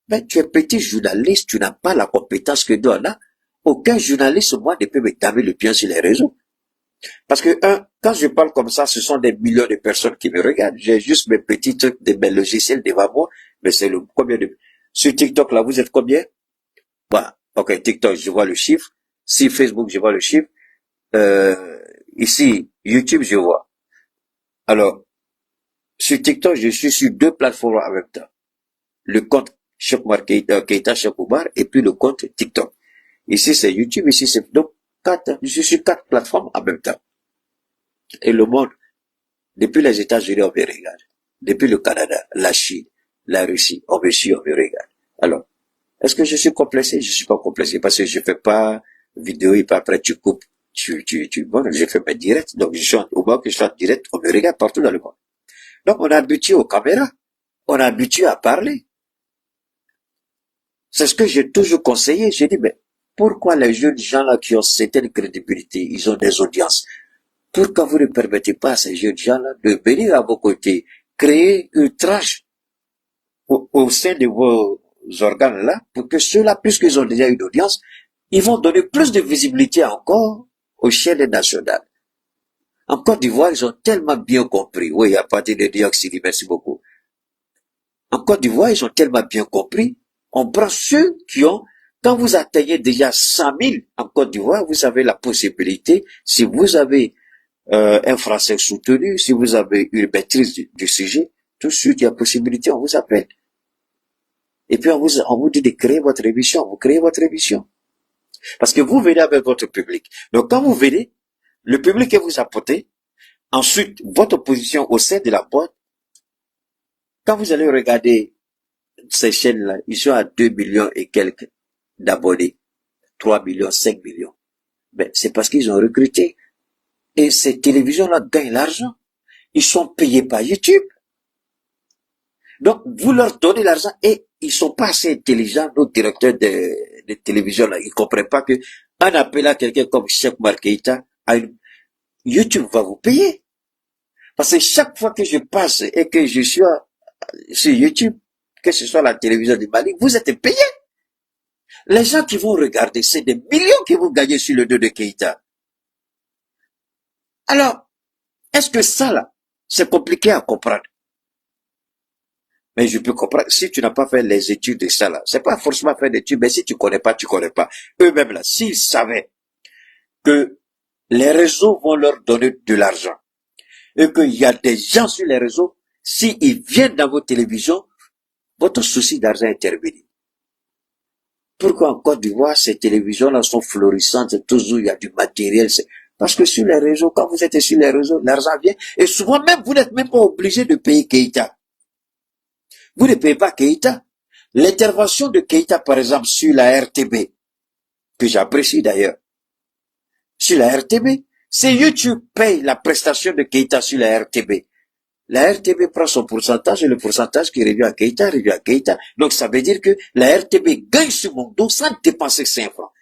Mais tu es petit journaliste, tu n'as pas la compétence que nous on a. Aucun journaliste, moi, ne peut me taper le pied sur les réseaux. Parce que, quand je parle comme ça, ce sont des millions de personnes qui me regardent. J'ai juste mes petits trucs, mes logiciels devant moi, mais c'est combien de, sur TikTok, là, vous êtes combien? Bah, ok, TikTok, je vois le chiffre. Si Facebook, je vois le chiffre. Ici, YouTube, je vois. Alors, sur TikTok, je suis sur 2 plateformes en même temps. Le compte Keïta Cheikh Oumar et puis le compte TikTok. Ici, c'est YouTube, ici, c'est, donc, je suis sur 4 plateformes en même temps. Et le monde, depuis les États-Unis, on me regarde. Depuis le Canada, la Chine, la Russie, on me suit, on me regarde. Alors, est-ce que je suis complexé? Je suis pas complexé parce que je fais pas vidéo et puis après tu coupes. Bon, j'ai fait mes directs. Donc, au moment que je suis en direct, on me regarde partout dans le monde. Donc, on est habitué aux caméras. On est habitué à parler. C'est ce que j'ai toujours conseillé. J'ai dit, mais pourquoi les jeunes gens là qui ont certaine crédibilité, ils ont des audiences? Pourquoi vous ne permettez pas à ces jeunes gens là de venir à vos côtés, créer une tranche au sein de vos organes là, pour que ceux-là, puisqu'ils ont déjà une audience, ils vont donner plus de visibilité encore aux chaînes nationales. En Côte d'Ivoire, ils ont tellement bien compris. Oui, à partir de Dioxyde, merci beaucoup. En Côte d'Ivoire, ils ont tellement bien compris. On prend ceux qui ont, quand vous atteignez déjà 100 000 en Côte d'Ivoire, vous avez la possibilité, si vous avez un français soutenu, si vous avez une maîtrise du sujet, tout de suite, il y a possibilité, on vous appelle. Et puis on vous dit de créer votre émission, vous créez votre émission. Parce que vous venez avec votre public. Donc quand vous venez, le public que vous apportez, ensuite votre position au sein de la boîte, quand vous allez regarder ces chaînes-là, ils sont à 2 millions et quelques d'abonnés, 3 millions, 5 millions. Ben, c'est parce qu'ils ont recruté. Et ces télévisions-là gagnent l'argent. Ils sont payés par YouTube. Donc, vous leur donnez l'argent et ils sont pas assez intelligents, nos directeurs de télévision là. Ils comprennent pas que, en appelant quelqu'un comme Cheikh Oumar Keïta, YouTube va vous payer. Parce que chaque fois que je passe et que je suis sur YouTube, que ce soit la télévision du Mali, vous êtes payés. Les gens qui vont regarder, c'est des millions que vous gagnez sur le dos de Keïta. Alors, est-ce que ça là, c'est compliqué à comprendre? Mais je peux comprendre, si tu n'as pas fait les études de ça là, c'est pas forcément faire des études, mais si tu connais pas, tu connais pas. Eux-mêmes là, s'ils savaient que les réseaux vont leur donner de l'argent, et qu'il y a des gens sur les réseaux, s'ils viennent dans vos télévisions, votre souci d'argent est terminé. Pourquoi en Côte d'Ivoire, ces télévisions-là sont florissantes, toujours il y a du matériel, parce que sur les réseaux, quand vous êtes sur les réseaux, l'argent vient, et souvent même, vous n'êtes même pas obligé de payer Keïta. Vous ne payez pas Keïta. L'intervention de Keïta, par exemple, sur la RTB, que j'apprécie d'ailleurs, sur la RTB, c'est YouTube paye la prestation de Keïta sur la RTB. La RTB prend son pourcentage et le pourcentage qui revient à Keïta, revient à Keïta. Donc ça veut dire que la RTB gagne sur mon dos sans dépenser 5 francs.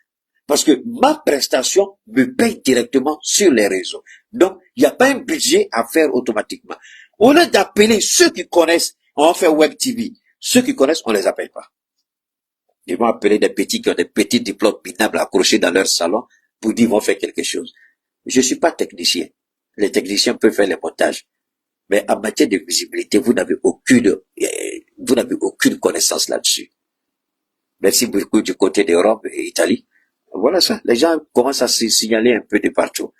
Parce que ma prestation me paye directement sur les réseaux. Donc, il n'y a pas un budget à faire automatiquement. Au lieu d'appeler ceux qui connaissent, on fait Web TV. Ceux qui connaissent, on les appelle pas. Ils vont appeler des petits qui ont des petits diplômes minables accrochés dans leur salon pour dire qu'ils vont faire quelque chose. Je suis pas technicien. Les techniciens peuvent faire les montages. Mais en matière de visibilité, vous n'avez aucune connaissance là-dessus. Merci beaucoup du côté d'Europe et Italie. Voilà ça. Les gens commencent à se signaler un peu de partout.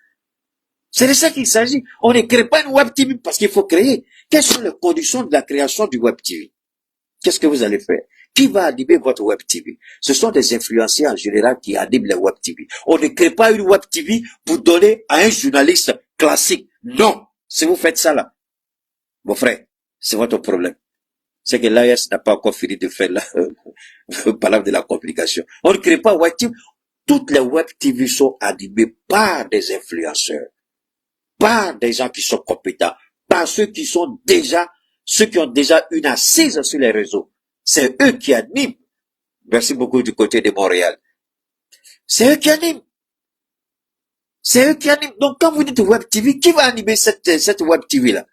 C'est de ça qu'il s'agit. On ne crée pas une Web TV parce qu'il faut créer. Quelles sont les conditions de la création du Web TV? Qu'est-ce que vous allez faire? Qui va animer votre Web TV? Ce sont des influenciers en général qui animent les Web TV. On ne crée pas une Web TV pour donner à un journaliste classique. Non. Si vous faites ça là, mon frère, c'est votre problème. C'est que l'AS n'a pas encore fini de faire la parole de la communication. On ne crée pas Web TV. Toutes les Web TV sont animées par des influenceurs, par des gens qui sont compétents, par ceux qui ont déjà une assise sur les réseaux. C'est eux qui animent. Merci beaucoup du côté de Montréal. C'est eux qui animent. C'est eux qui animent. Donc quand vous dites Web TV, qui va animer cette Web TV là?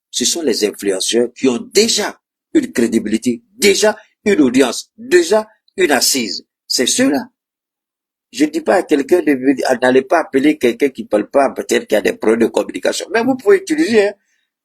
Ce sont les influenceurs qui ont déjà une crédibilité, déjà une audience, déjà une assise. C'est ceux-là. Je ne dis pas à quelqu'un n'allez pas appeler quelqu'un qui parle pas, peut-être qu'il y a des problèmes de communication. Mais vous pouvez utiliser, hein.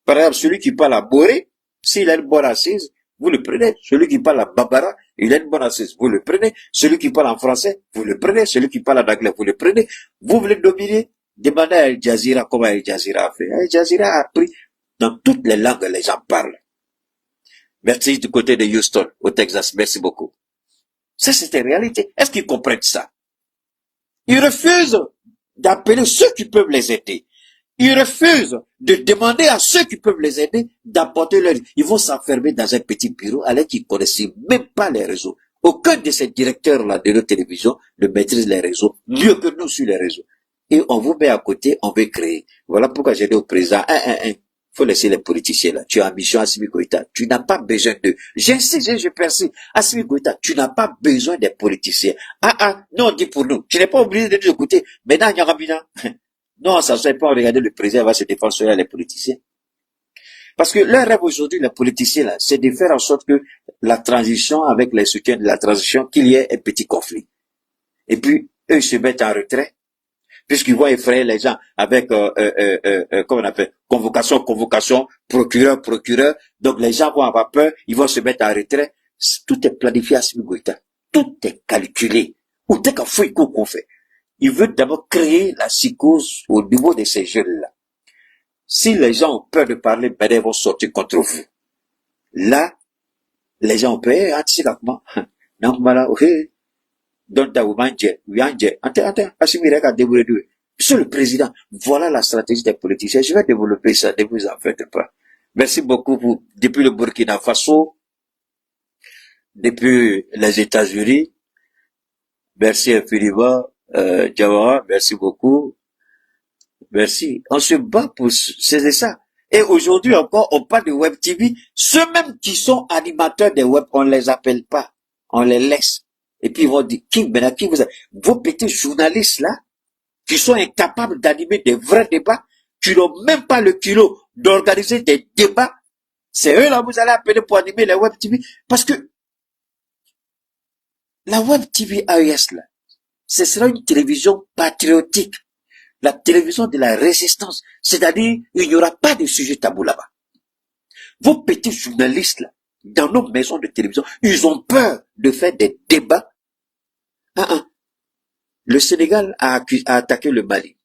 Par exemple, celui qui parle à Boré, s'il a une bonne assise, vous le prenez. Celui qui parle à Bambara, il a une bonne assise, vous le prenez. Celui qui parle en français, vous le prenez. Celui qui parle en anglais, vous le prenez. Vous voulez dominer? Demandez à Al Jazeera comment Al Jazeera a fait. Al Jazeera a appris dans toutes les langues, les gens parlent. Merci du côté de Houston, au Texas. Merci beaucoup. Ça, c'est une réalité. Est-ce qu'ils comprennent ça? Ils refusent d'appeler ceux qui peuvent les aider. Ils refusent de demander à ceux qui peuvent les aider d'apporter leur... Ils vont s'enfermer dans un petit bureau alors qu'ils ne connaissent même pas les réseaux. Aucun de ces directeurs-là de nos télévisions ne maîtrise les réseaux mieux que nous sur les réseaux. Et on vous met à côté, on veut créer. Voilà pourquoi j'ai dit au président, faut laisser les politiciens là. Tu as mission Assimi Goïta. Tu n'as pas besoin de... J'insiste, je persiste. Assimi Goïta, tu n'as pas besoin des politiciens. Non, on dit pour nous. Tu n'es pas obligé de nous écouter. Maintenant, Nyarabina. Non, ça ne serait pas regarder le président va se défendre sur les politiciens. Parce que leur rêve aujourd'hui, les politiciens là, c'est de faire en sorte que la transition, avec les soutiens de la transition, qu'il y ait un petit conflit. Et puis, eux, ils se mettent en retrait. Puisqu'ils vont effrayer les gens avec, comment on appelle, convocation, procureur. Donc les gens vont avoir peur, ils vont se mettre en retrait. Tout est planifié à Assimi Goïta. Tout est calculé. Ou t'es qu'un fouille qu'on fait. Il veut d'abord créer la psychose au niveau de ces jeunes-là. Si les gens ont peur de parler, ben ils vont sortir contre vous. Là, les gens ont peur, anti-sacrement. Non, voilà, ok. Monsieur le Président, voilà la stratégie des politiciens. Je vais développer ça, ne vous en faites pas. Merci beaucoup depuis le Burkina Faso, depuis les États-Unis. Merci infiniment. Jawara, merci beaucoup. Merci. On se bat pour, c'est ça. Et aujourd'hui encore, on parle de Web TV. Ceux-mêmes qui sont animateurs des web, on les appelle pas. On les laisse. Et puis ils vont dire, vos petits journalistes là, qui sont incapables d'animer des vrais débats, qui n'ont même pas le kilo d'organiser des débats, c'est eux là, vous allez appeler pour animer la Web TV. Parce que la Web TV AES là, ce sera une télévision patriotique. La télévision de la résistance. C'est-à-dire, il n'y aura pas de sujet tabou là-bas. Vos petits journalistes, là, dans nos maisons de télévision, ils ont peur de faire des débats. Le Sénégal a attaqué le Mali.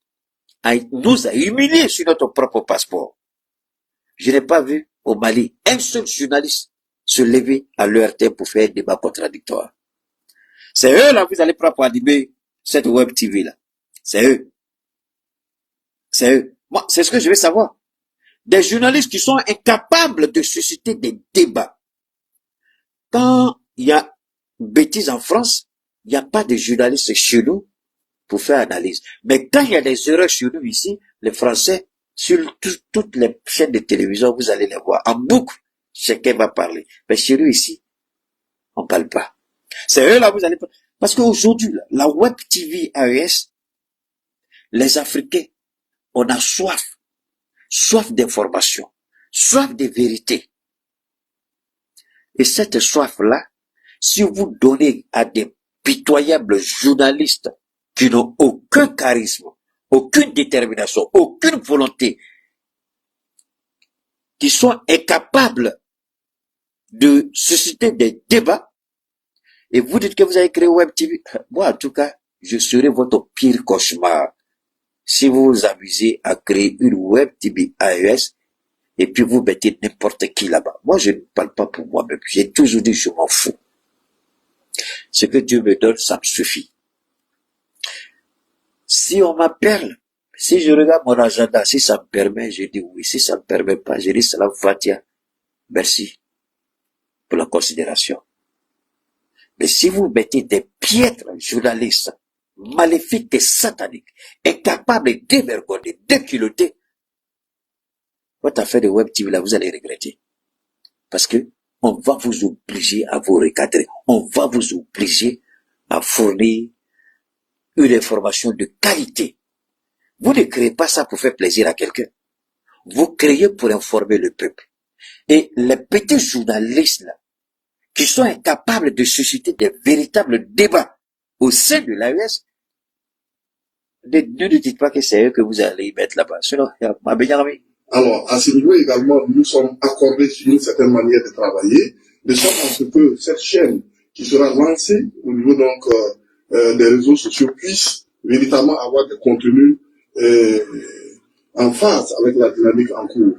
Nous a humiliés sur notre propre passeport. Je n'ai pas vu au Mali un seul journaliste se lever à l'ERT pour faire un débat contradictoire. C'est eux là, vous allez prendre pour animer cette Web TV là. C'est eux. C'est eux. Moi, c'est ce que je veux savoir. Des journalistes qui sont incapables de susciter des débats. Quand il y a bêtises en France, il n'y a pas de journalistes chez nous pour faire analyse. Mais quand il y a des erreurs chez nous ici, les Français, sur toutes les chaînes de télévision, vous allez les voir. En boucle, chacun va parler. Mais chez nous ici, on ne parle pas. C'est eux là, vous allez parler. Parce qu'aujourd'hui, la Web TV AES, les Africains, on a soif d'information, soif de vérité. Et cette soif-là, si vous donnez à des pitoyables journalistes qui n'ont aucun charisme, aucune détermination, aucune volonté, qui sont incapables de susciter des débats, et vous dites que vous avez créé Web TV, moi en tout cas, je serai votre pire cauchemar. Si vous vous amusez à créer une Web TV AES, et puis vous mettez n'importe qui là-bas. Moi, je ne parle pas pour moi-même. J'ai toujours dit, je m'en fous. Ce que Dieu me donne, ça me suffit. Si on m'appelle, si je regarde mon agenda, si ça me permet, je dis oui. Si ça ne me permet pas, je dis salam fatia. Merci pour la considération. Mais si vous mettez des piètres journalistes, maléfiques et sataniques, incapables et dévergondés, déculottés, votre affaire de Web TV là, vous allez regretter. Parce que on va vous obliger à vous recadrer. On va vous obliger à fournir une information de qualité. Vous ne créez pas ça pour faire plaisir à quelqu'un. Vous créez pour informer le peuple. Et les petits journalistes là, qui sont incapables de susciter des véritables débats au sein de l'AES, ne dites pas que c'est eux que vous allez y mettre là-bas. Sinon, ma bien ami. Alors, à ce niveau également, nous sommes accordés sur une certaine manière de travailler, de sorte à ce que cette chaîne qui sera lancée au niveau donc des réseaux sociaux puisse véritablement avoir des contenus en phase avec la dynamique en cours.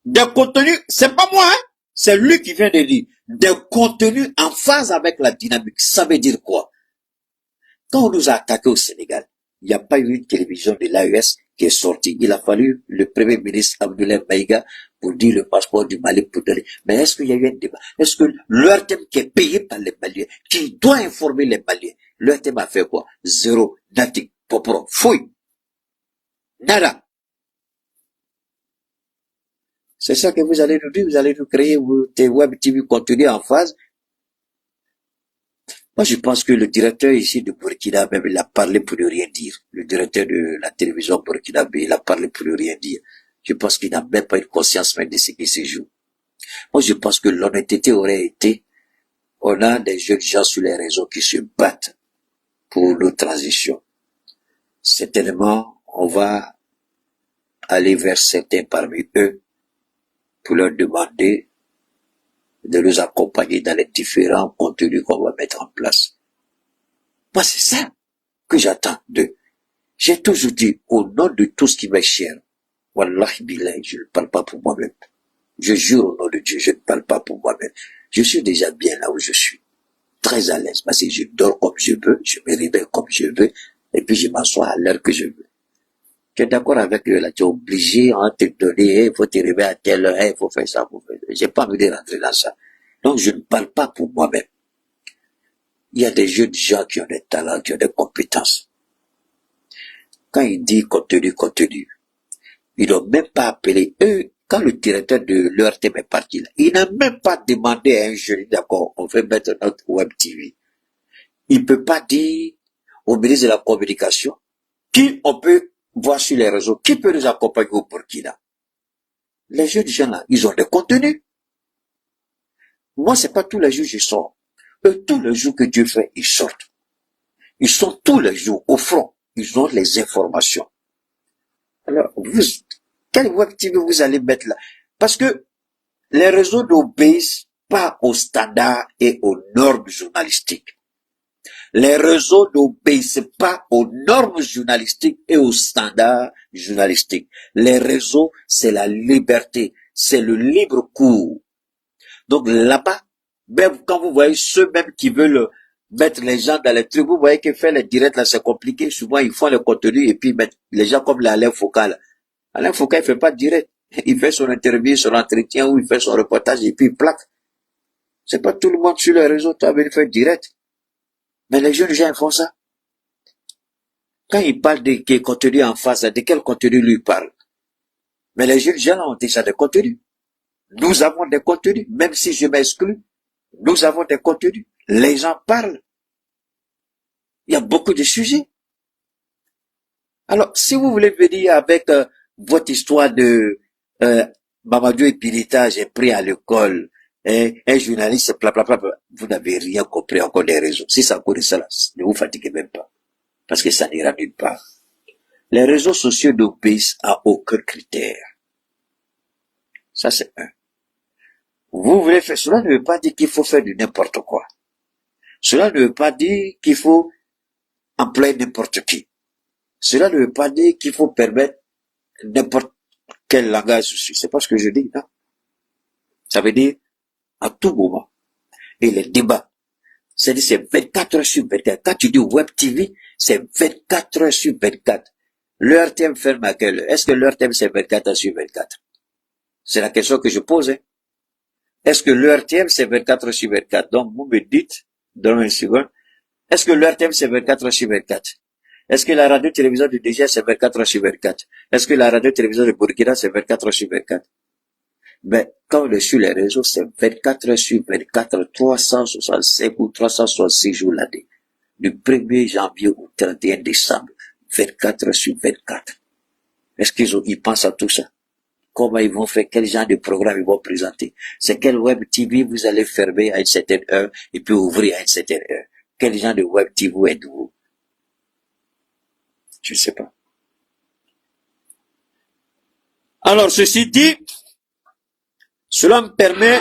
Des contenus, c'est pas moi, hein? C'est lui qui vient de dire. Des contenus en phase avec la dynamique. Ça veut dire quoi? Quand on nous a attaqué au Sénégal, il n'y a pas eu une télévision de l'AES qui est sortie. Il a fallu le premier ministre Abdoulaye Maïga pour dire le passeport du Mali pour donner. Mais est-ce qu'il y a eu un débat? Est-ce que leur thème qui est payé par les Maliens, qui doit informer les Maliens, leur thème a fait quoi? Zéro, nothing, poporo, fouille. Nada. C'est ça que vous allez nous dire, vous allez nous créer des Web TV contenus en phase. Moi, je pense que le directeur ici de Burkina, même, il a parlé pour ne rien dire. Le directeur de la télévision burkinabé, il a parlé pour ne rien dire. Je pense qu'il n'a même pas une conscience même de ce qui se joue. Moi, je pense que l'honnêteté aurait été, on a des jeunes gens sur les réseaux qui se battent pour nos transitions. Certainement, on va aller vers certains parmi eux pour leur demander de nous accompagner dans les différents contenus qu'on va mettre en place. Moi, c'est ça que j'attends d'eux. J'ai toujours dit, au nom de tout ce qui m'est cher, Wallahi billahi, je ne parle pas pour moi-même. Je jure au nom de Dieu, je ne parle pas pour moi-même. Je suis déjà bien là où je suis. Très à l'aise, parce que je dors comme je veux, je me réveille comme je veux, et puis je m'assois à l'heure que je veux. Tu es d'accord avec eux, là, tu es obligé, hein, te donner, il faut te réveiller à telle heure, il faut faire ça, j'ai pas envie de rentrer dans ça. Donc, je ne parle pas pour moi-même. Il y a des jeunes gens qui ont des talents, qui ont des compétences. Quand il dit contenu, ils n'ont même pas appelé eux. Quand le directeur de l'ERTM est parti, là, il n'a même pas demandé à un jeune, d'accord, on veut mettre notre web TV. Il ne peut pas dire au ministre de la Communication qui on peut voir sur les réseaux, qui peut nous accompagner au Burkina. Les jeunes gens là, ils ont des contenus. Moi, c'est pas tous les jours que je sors. Eux, tous les jours que Dieu fait, ils sortent. Ils sont tous les jours au front. Ils ont les informations. Alors, vous, quel web TV vous allez mettre là? Parce que les réseaux n'obéissent pas aux standards et aux normes journalistiques. Les réseaux n'obéissent pas aux normes journalistiques et aux standards journalistiques. Les réseaux, c'est la liberté, c'est le libre cours. Donc là-bas, même quand vous voyez ceux même qui veulent mettre les gens dans les trucs, vous voyez que faire les directs là, c'est compliqué. Souvent, ils font le contenu et puis mettent les gens comme l'Alain Foucault. Alain Foucault, il fait pas de direct. Il fait son interview, son entretien ou il fait son reportage et puis il plaque. C'est pas tout le monde sur les réseaux qui a envie de faire direct. Mais les jeunes gens font ça. Quand ils parlent de quel contenu en face, de quel contenu lui parle. Mais les jeunes gens ont déjà des contenus. Nous avons des contenus, même si je m'exclus. Nous avons des contenus. Les gens parlent. Il y a beaucoup de sujets. Alors, si vous voulez venir avec votre histoire de Mamadou et Pilita, j'ai pris à l'école, un journaliste, blablabla, vous n'avez rien compris encore des réseaux. Si ça connaît ça, là, ne vous fatiguez même pas. Parce que ça n'ira nulle part. Les réseaux sociaux n'obéissent à aucun critère. Ça, c'est un. Vous voulez faire, cela ne veut pas dire qu'il faut faire du n'importe quoi. Cela ne veut pas dire qu'il faut employer n'importe qui. Cela ne veut pas dire qu'il faut permettre n'importe quel langage. C'est pas ce que je dis, non. Ça veut dire, à tout moment. Et les débats. C'est-à-dire, c'est 24 heures sur 24. Quand tu dis Web TV, c'est 24 heures sur 24. L'ERTM ferme à quelle heure? Est-ce que l'ERTM c'est 24 heures sur 24? C'est la question que je pose, hein. Est-ce que l'ERTM c'est 24 heures sur 24? Donc, vous me dites, dans une seconde, est-ce que l'ERTM c'est 24 heures sur 24? Est-ce que la radio-télévision du Niger c'est 24 heures sur 24? Est-ce que la radio-télévision du Burkina c'est 24 heures sur 24? Mais quand on est sur les réseaux, c'est 24 heures sur 24, 365 ou 366 jours l'année. Du 1er janvier au 31 décembre, 24 heures sur 24. Est-ce qu'ils pensent à tout ça? Comment ils vont faire? Quel genre de programme ils vont présenter? C'est quel web TV vous allez fermer à une certaine heure et puis ouvrir à une certaine heure? Quel genre de web TV êtes-vous? Je ne sais pas. Alors, ceci dit, cela me permet,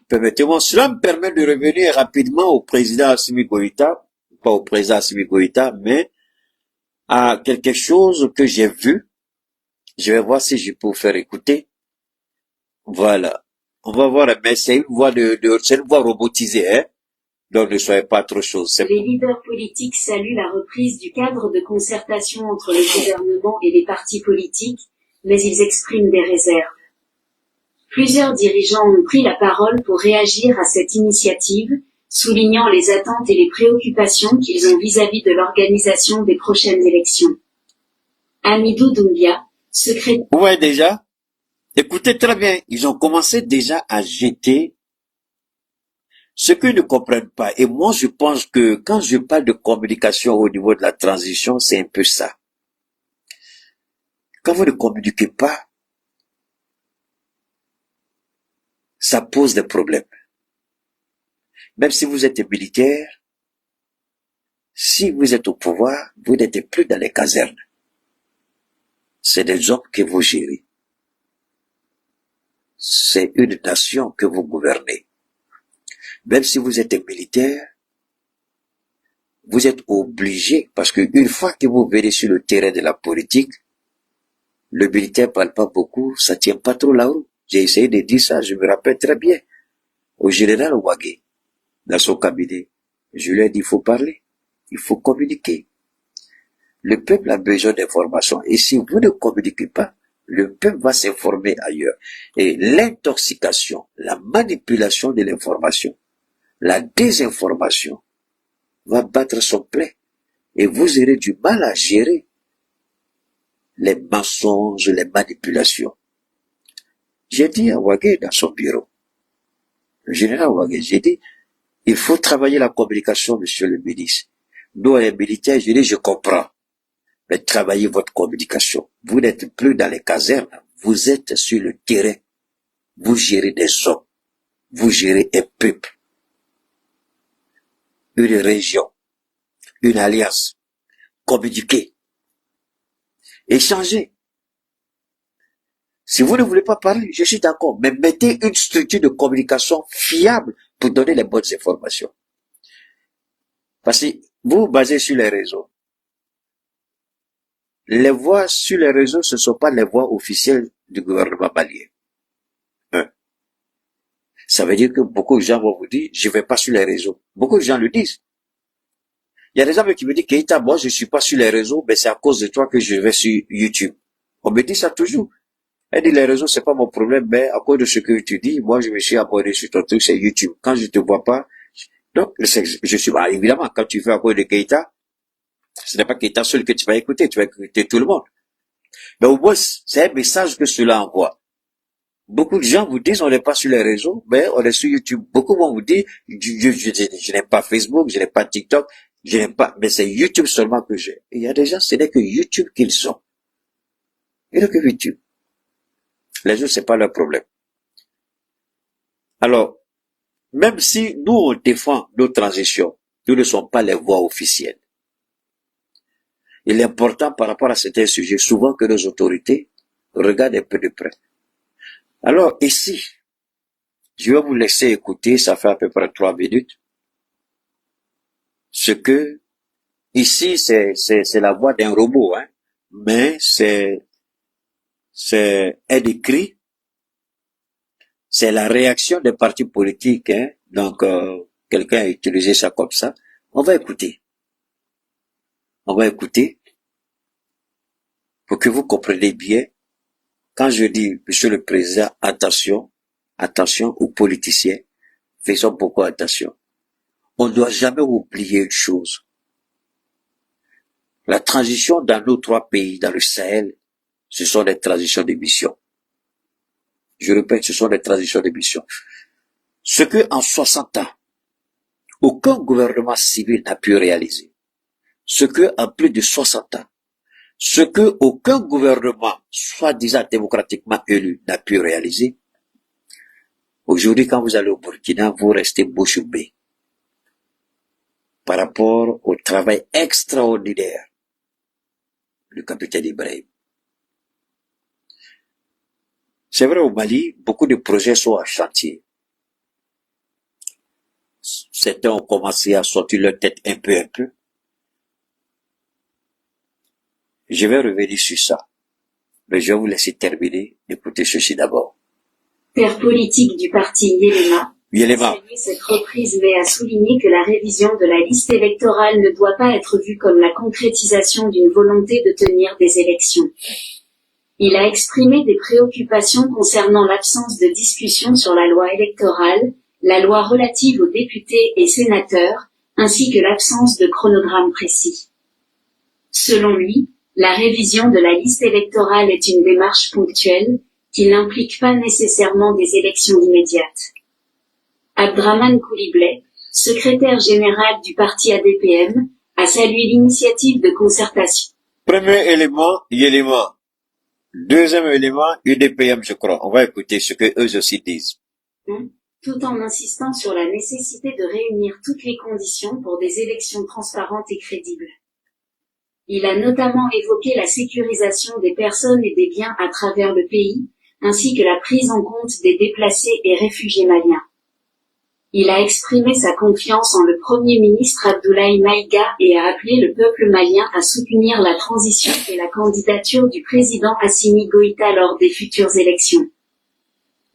permettez-moi, cela me permet de revenir rapidement au président Assimi Goïta, pas au président Assimi Goïta, mais à quelque chose que j'ai vu. Je vais voir si je peux vous faire écouter. Voilà. On va voir, mais c'est une voix c'est une voix robotisée, hein. Donc ne soyez pas trop chaud. Les leaders politiques saluent la reprise du cadre de concertation entre le gouvernement et les partis politiques, mais ils expriment des réserves. Plusieurs dirigeants ont pris la parole pour réagir à cette initiative, soulignant les attentes et les préoccupations qu'ils ont vis-à-vis de l'organisation des prochaines élections. Amidou Doumbia, secrétaire... Vous voyez déjà? Écoutez très bien, ils ont commencé déjà à jeter ce qu'ils ne comprennent pas. Et moi, je pense que quand je parle de communication au niveau de la transition, c'est un peu ça. Quand vous ne communiquez pas, ça pose des problèmes. Même si vous êtes militaire, si vous êtes au pouvoir, vous n'êtes plus dans les casernes. C'est des hommes que vous gérez. C'est une nation que vous gouvernez. Même si vous êtes militaire, vous êtes obligé, parce qu'une fois que vous venez sur le terrain de la politique, le militaire parle pas beaucoup, ça tient pas trop la route. J'ai essayé de dire ça, je me rappelle très bien. Au général Ouagé, dans son cabinet, je lui ai dit, il faut parler, il faut communiquer. Le peuple a besoin d'informations, et si vous ne communiquez pas, le peuple va s'informer ailleurs. Et l'intoxication, la manipulation de l'information, la désinformation, va battre son plein et vous aurez du mal à gérer les mensonges, les manipulations. J'ai dit à Ouagué dans son bureau, le général Ouagué, j'ai dit, il faut travailler la communication, monsieur le ministre. Nous, les militaires, je dis, je comprends. Mais travaillez votre communication. Vous n'êtes plus dans les casernes, vous êtes sur le terrain. Vous gérez des hommes. Vous gérez un peuple. Une région. Une alliance. Communiquez. Échangez. Si vous ne voulez pas parler, je suis d'accord, mais mettez une structure de communication fiable pour donner les bonnes informations. Parce que vous basez sur les réseaux. Les voix sur les réseaux, ce ne sont pas les voix officielles du gouvernement malien. Ça veut dire que beaucoup de gens vont vous dire, je ne vais pas sur les réseaux. Beaucoup de gens le disent. Il y a des gens qui me disent, Keïta, moi je ne suis pas sur les réseaux, mais c'est à cause de toi que je vais sur YouTube. On me dit ça toujours. Elle dit, les réseaux, c'est pas mon problème, mais à cause de ce que tu dis, moi je me suis abonné sur ton truc, c'est YouTube. Quand je te vois pas, donc, je suis, évidemment, quand tu fais à cause de Keïta, ce n'est pas Keïta seul que tu vas écouter tout le monde. Mais au moins, c'est un message que cela envoie. Beaucoup de gens vous disent, on n'est pas sur les réseaux, mais on est sur YouTube. Beaucoup vont vous dire, je n'aime pas Facebook, je n'aime pas TikTok, je n'aime pas, mais c'est YouTube seulement que j'ai. Et il y a des gens, ce n'est que YouTube qu'ils ont. Il n'y a que YouTube. Les autres, c'est pas leur problème. Alors, même si nous, on défend nos transitions, nous ne sommes pas les voix officielles. Il est important par rapport à certains sujets, souvent que nos autorités regardent un peu de près. Alors, ici, je vais vous laisser écouter, ça fait à peu près 3 minutes, ce que, ici, c'est la voix d'un robot, hein, mais c'est un écrit, c'est la réaction des partis politiques, hein, donc, quelqu'un a utilisé ça comme ça. On va écouter. On va écouter pour que vous compreniez bien. Quand je dis, Monsieur le Président, attention, attention aux politiciens, faisons beaucoup attention. On ne doit jamais oublier une chose. La transition dans nos 3 pays, dans le Sahel, ce sont des transitions de mission. Je répète, ce sont des transitions de mission. Ce que, en 60 ans, aucun gouvernement civil n'a pu réaliser. Ce que, en plus de 60 ans, ce que aucun gouvernement, soi-disant démocratiquement élu, n'a pu réaliser. Aujourd'hui, quand vous allez au Burkina, vous restez bouche bée par rapport au travail extraordinaire du capitaine Ibrahim. C'est vrai, au Mali, beaucoup de projets sont en chantier. Certains ont commencé à sortir leur tête un peu. Je vais revenir sur ça. Mais je vais vous laisser terminer. Écoutez ceci d'abord. Père politique du parti Yelema a salué cette reprise mais a souligné que la révision de la liste électorale ne doit pas être vue comme la concrétisation d'une volonté de tenir des élections. Il a exprimé des préoccupations concernant l'absence de discussion sur la loi électorale, la loi relative aux députés et sénateurs, ainsi que l'absence de chronogramme précis. Selon lui, la révision de la liste électorale est une démarche ponctuelle, qui n'implique pas nécessairement des élections immédiates. Abdraman Kouliblé, secrétaire général du parti ADPM, a salué l'initiative de concertation. Premier élément, Yelema. Deuxième élément, UDPM, je crois. On va écouter ce que eux aussi disent. Tout en insistant sur la nécessité de réunir toutes les conditions pour des élections transparentes et crédibles. Il a notamment évoqué la sécurisation des personnes et des biens à travers le pays, ainsi que la prise en compte des déplacés et réfugiés maliens. Il a exprimé sa confiance en le Premier ministre Abdoulaye Maïga et a appelé le peuple malien à soutenir la transition et la candidature du président Assimi Goïta lors des futures élections.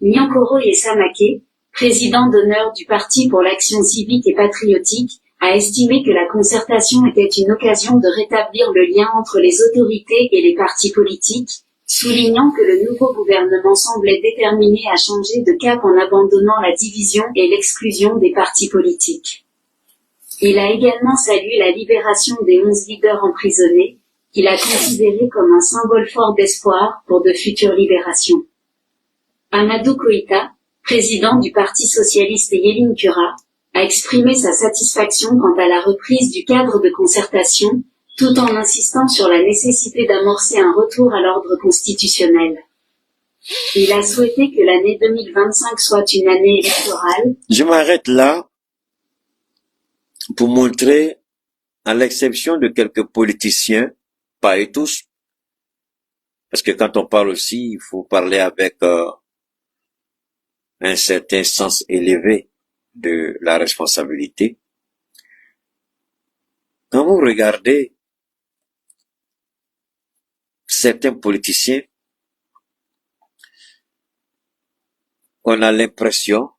Nyankoro Yesamake, président d'honneur du Parti pour l'action civique et patriotique, a estimé que la concertation était une occasion de rétablir le lien entre les autorités et les partis politiques, soulignant que le nouveau gouvernement semblait déterminé à changer de cap en abandonnant la division et l'exclusion des partis politiques. Il a également salué la libération des 11 leaders emprisonnés, qu'il a considéré comme un symbole fort d'espoir pour de futures libérations. Amadou Koïta, président du Parti socialiste Yéline Kura, a exprimé sa satisfaction quant à la reprise du cadre de concertation, tout en insistant sur la nécessité d'amorcer un retour à l'ordre constitutionnel. Il a souhaité que l'année 2025 soit une année électorale. Je m'arrête là pour montrer, à l'exception de quelques politiciens, pas et tous, parce que quand on parle aussi, il faut parler avec un certain sens élevé de la responsabilité. Quand vous regardez certains politiciens, on a l'impression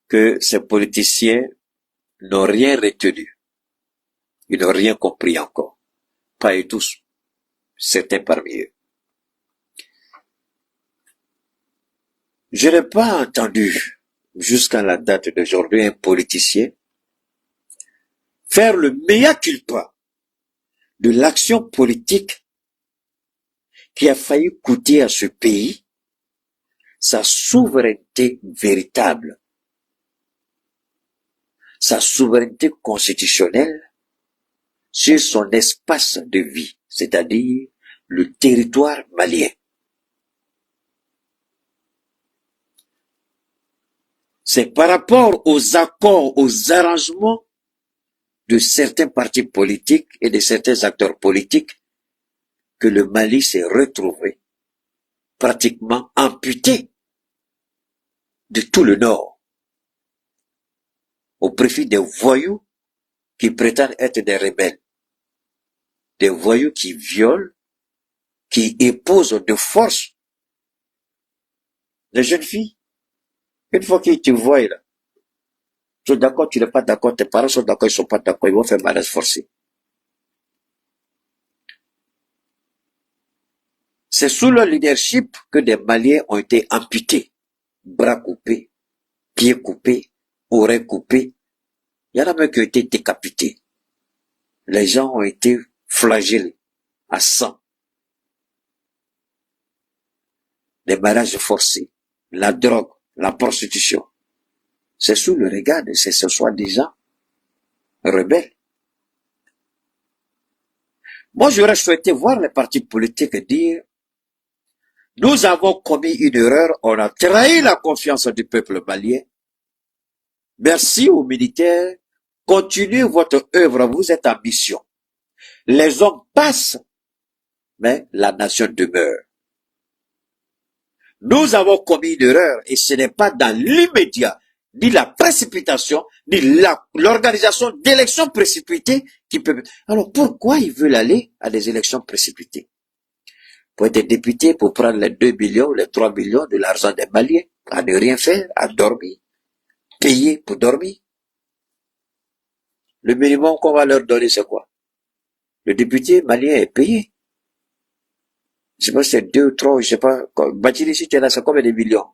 que ces politiciens n'ont rien retenu. Ils n'ont rien compris encore. Pas et tous. Certains parmi eux. Je n'ai pas entendu, jusqu'à la date d'aujourd'hui, un politicien faire le mea culpa de l'action politique qui a failli coûter à ce pays sa souveraineté véritable, sa souveraineté constitutionnelle sur son espace de vie, c'est-à-dire le territoire malien. C'est par rapport aux accords, aux arrangements de certains partis politiques et de certains acteurs politiques que le Mali s'est retrouvé pratiquement amputé de tout le Nord au profit des voyous qui prétendent être des rebelles, des voyous qui violent, qui épousent de force les jeunes filles. Une fois qu'ils te voient là, tu es d'accord, tu n'es pas d'accord, tes parents sont d'accord, ils sont pas d'accord, ils vont faire mariage forcé. C'est sous leur leadership que des Maliens ont été amputés, bras coupés, pieds coupés, oreilles coupées. Il y en a même qui ont été décapités. Les gens ont été flagellés à sang. Les mariages forcés, la drogue, la prostitution. C'est sous le regard de ces soi-disant rebelles. Moi, j'aurais souhaité voir les partis politiques dire: nous avons commis une erreur, on a trahi la confiance du peuple malien. Merci aux militaires, continuez votre œuvre, vous êtes en mission. Les hommes passent, mais la nation demeure. Nous avons commis une erreur et ce n'est pas dans l'immédiat, ni la précipitation, ni l'organisation d'élections précipitées qui peut... Alors pourquoi ils veulent aller à des élections précipitées? Pour être député, pour prendre les 2 millions, les 3 millions de l'argent des Maliens, à ne rien faire, à dormir, payer pour dormir. Le minimum qu'on va leur donner, c'est quoi? Le député malien est payé. Je sais pas si c'est 2 ou 3, je sais pas. Bachir ici, tu es là, c'est combien de millions?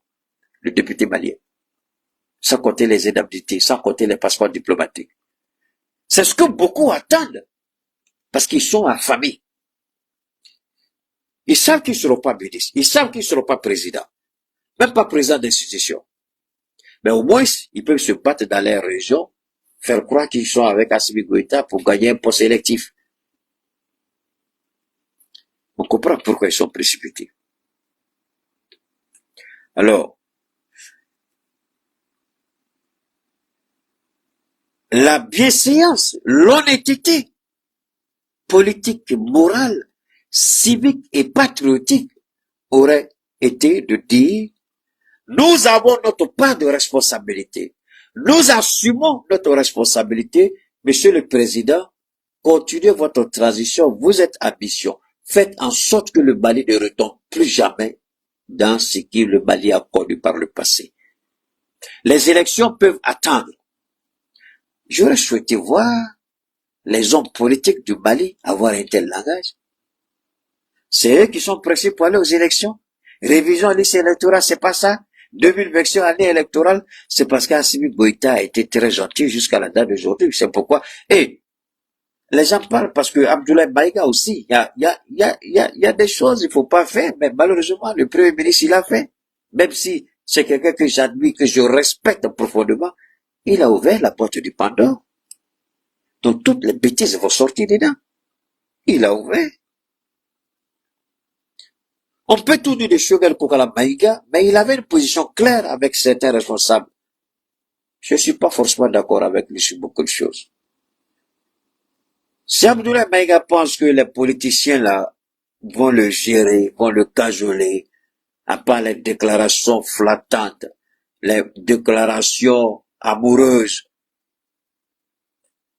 Le député malien. Sans compter les indemnités, sans compter les passeports diplomatiques. C'est ce que beaucoup attendent. Parce qu'ils sont affamés. Ils savent qu'ils ne seront pas ministres. Ils savent qu'ils ne seront pas présidents. Même pas présidents d'institution. Mais au moins, ils peuvent se battre dans les régions, faire croire qu'ils sont avec Assimi Goïta pour gagner un poste électif. On comprend pourquoi ils sont précipités. Alors, la bienséance, l'honnêteté politique, morale, civique et patriotique aurait été de dire: nous avons notre part de responsabilité. Nous assumons notre responsabilité. Monsieur le Président, continuez votre transition. Vous êtes en mission. Faites en sorte que le Mali ne retombe plus jamais dans ce que le Mali a connu par le passé. Les élections peuvent attendre. J'aurais souhaité voir les hommes politiques du Mali avoir un tel langage. C'est eux qui sont pressés pour aller aux élections. Révision liste électorale, c'est pas ça. 2021, année électorale, c'est parce qu'Assimi Goïta a été très gentil jusqu'à la date d'aujourd'hui. C'est pourquoi, et les gens parlent parce que Abdoulaye Maïga aussi, il y a des choses qu'il faut pas faire, mais malheureusement, le Premier ministre, il a fait. Même si c'est quelqu'un que j'admire, que je respecte profondément, il a ouvert la porte du Pandore. Donc toutes les bêtises vont sortir dedans. Il a ouvert. On peut tout dire de Choguel Kokala Maïga, mais il avait une position claire avec certains responsables. Je suis pas forcément d'accord avec lui sur beaucoup de choses. Si Abdoulaye Maïga pense que les politiciens là vont le gérer, vont le cajoler, à part les déclarations flattantes, les déclarations amoureuses,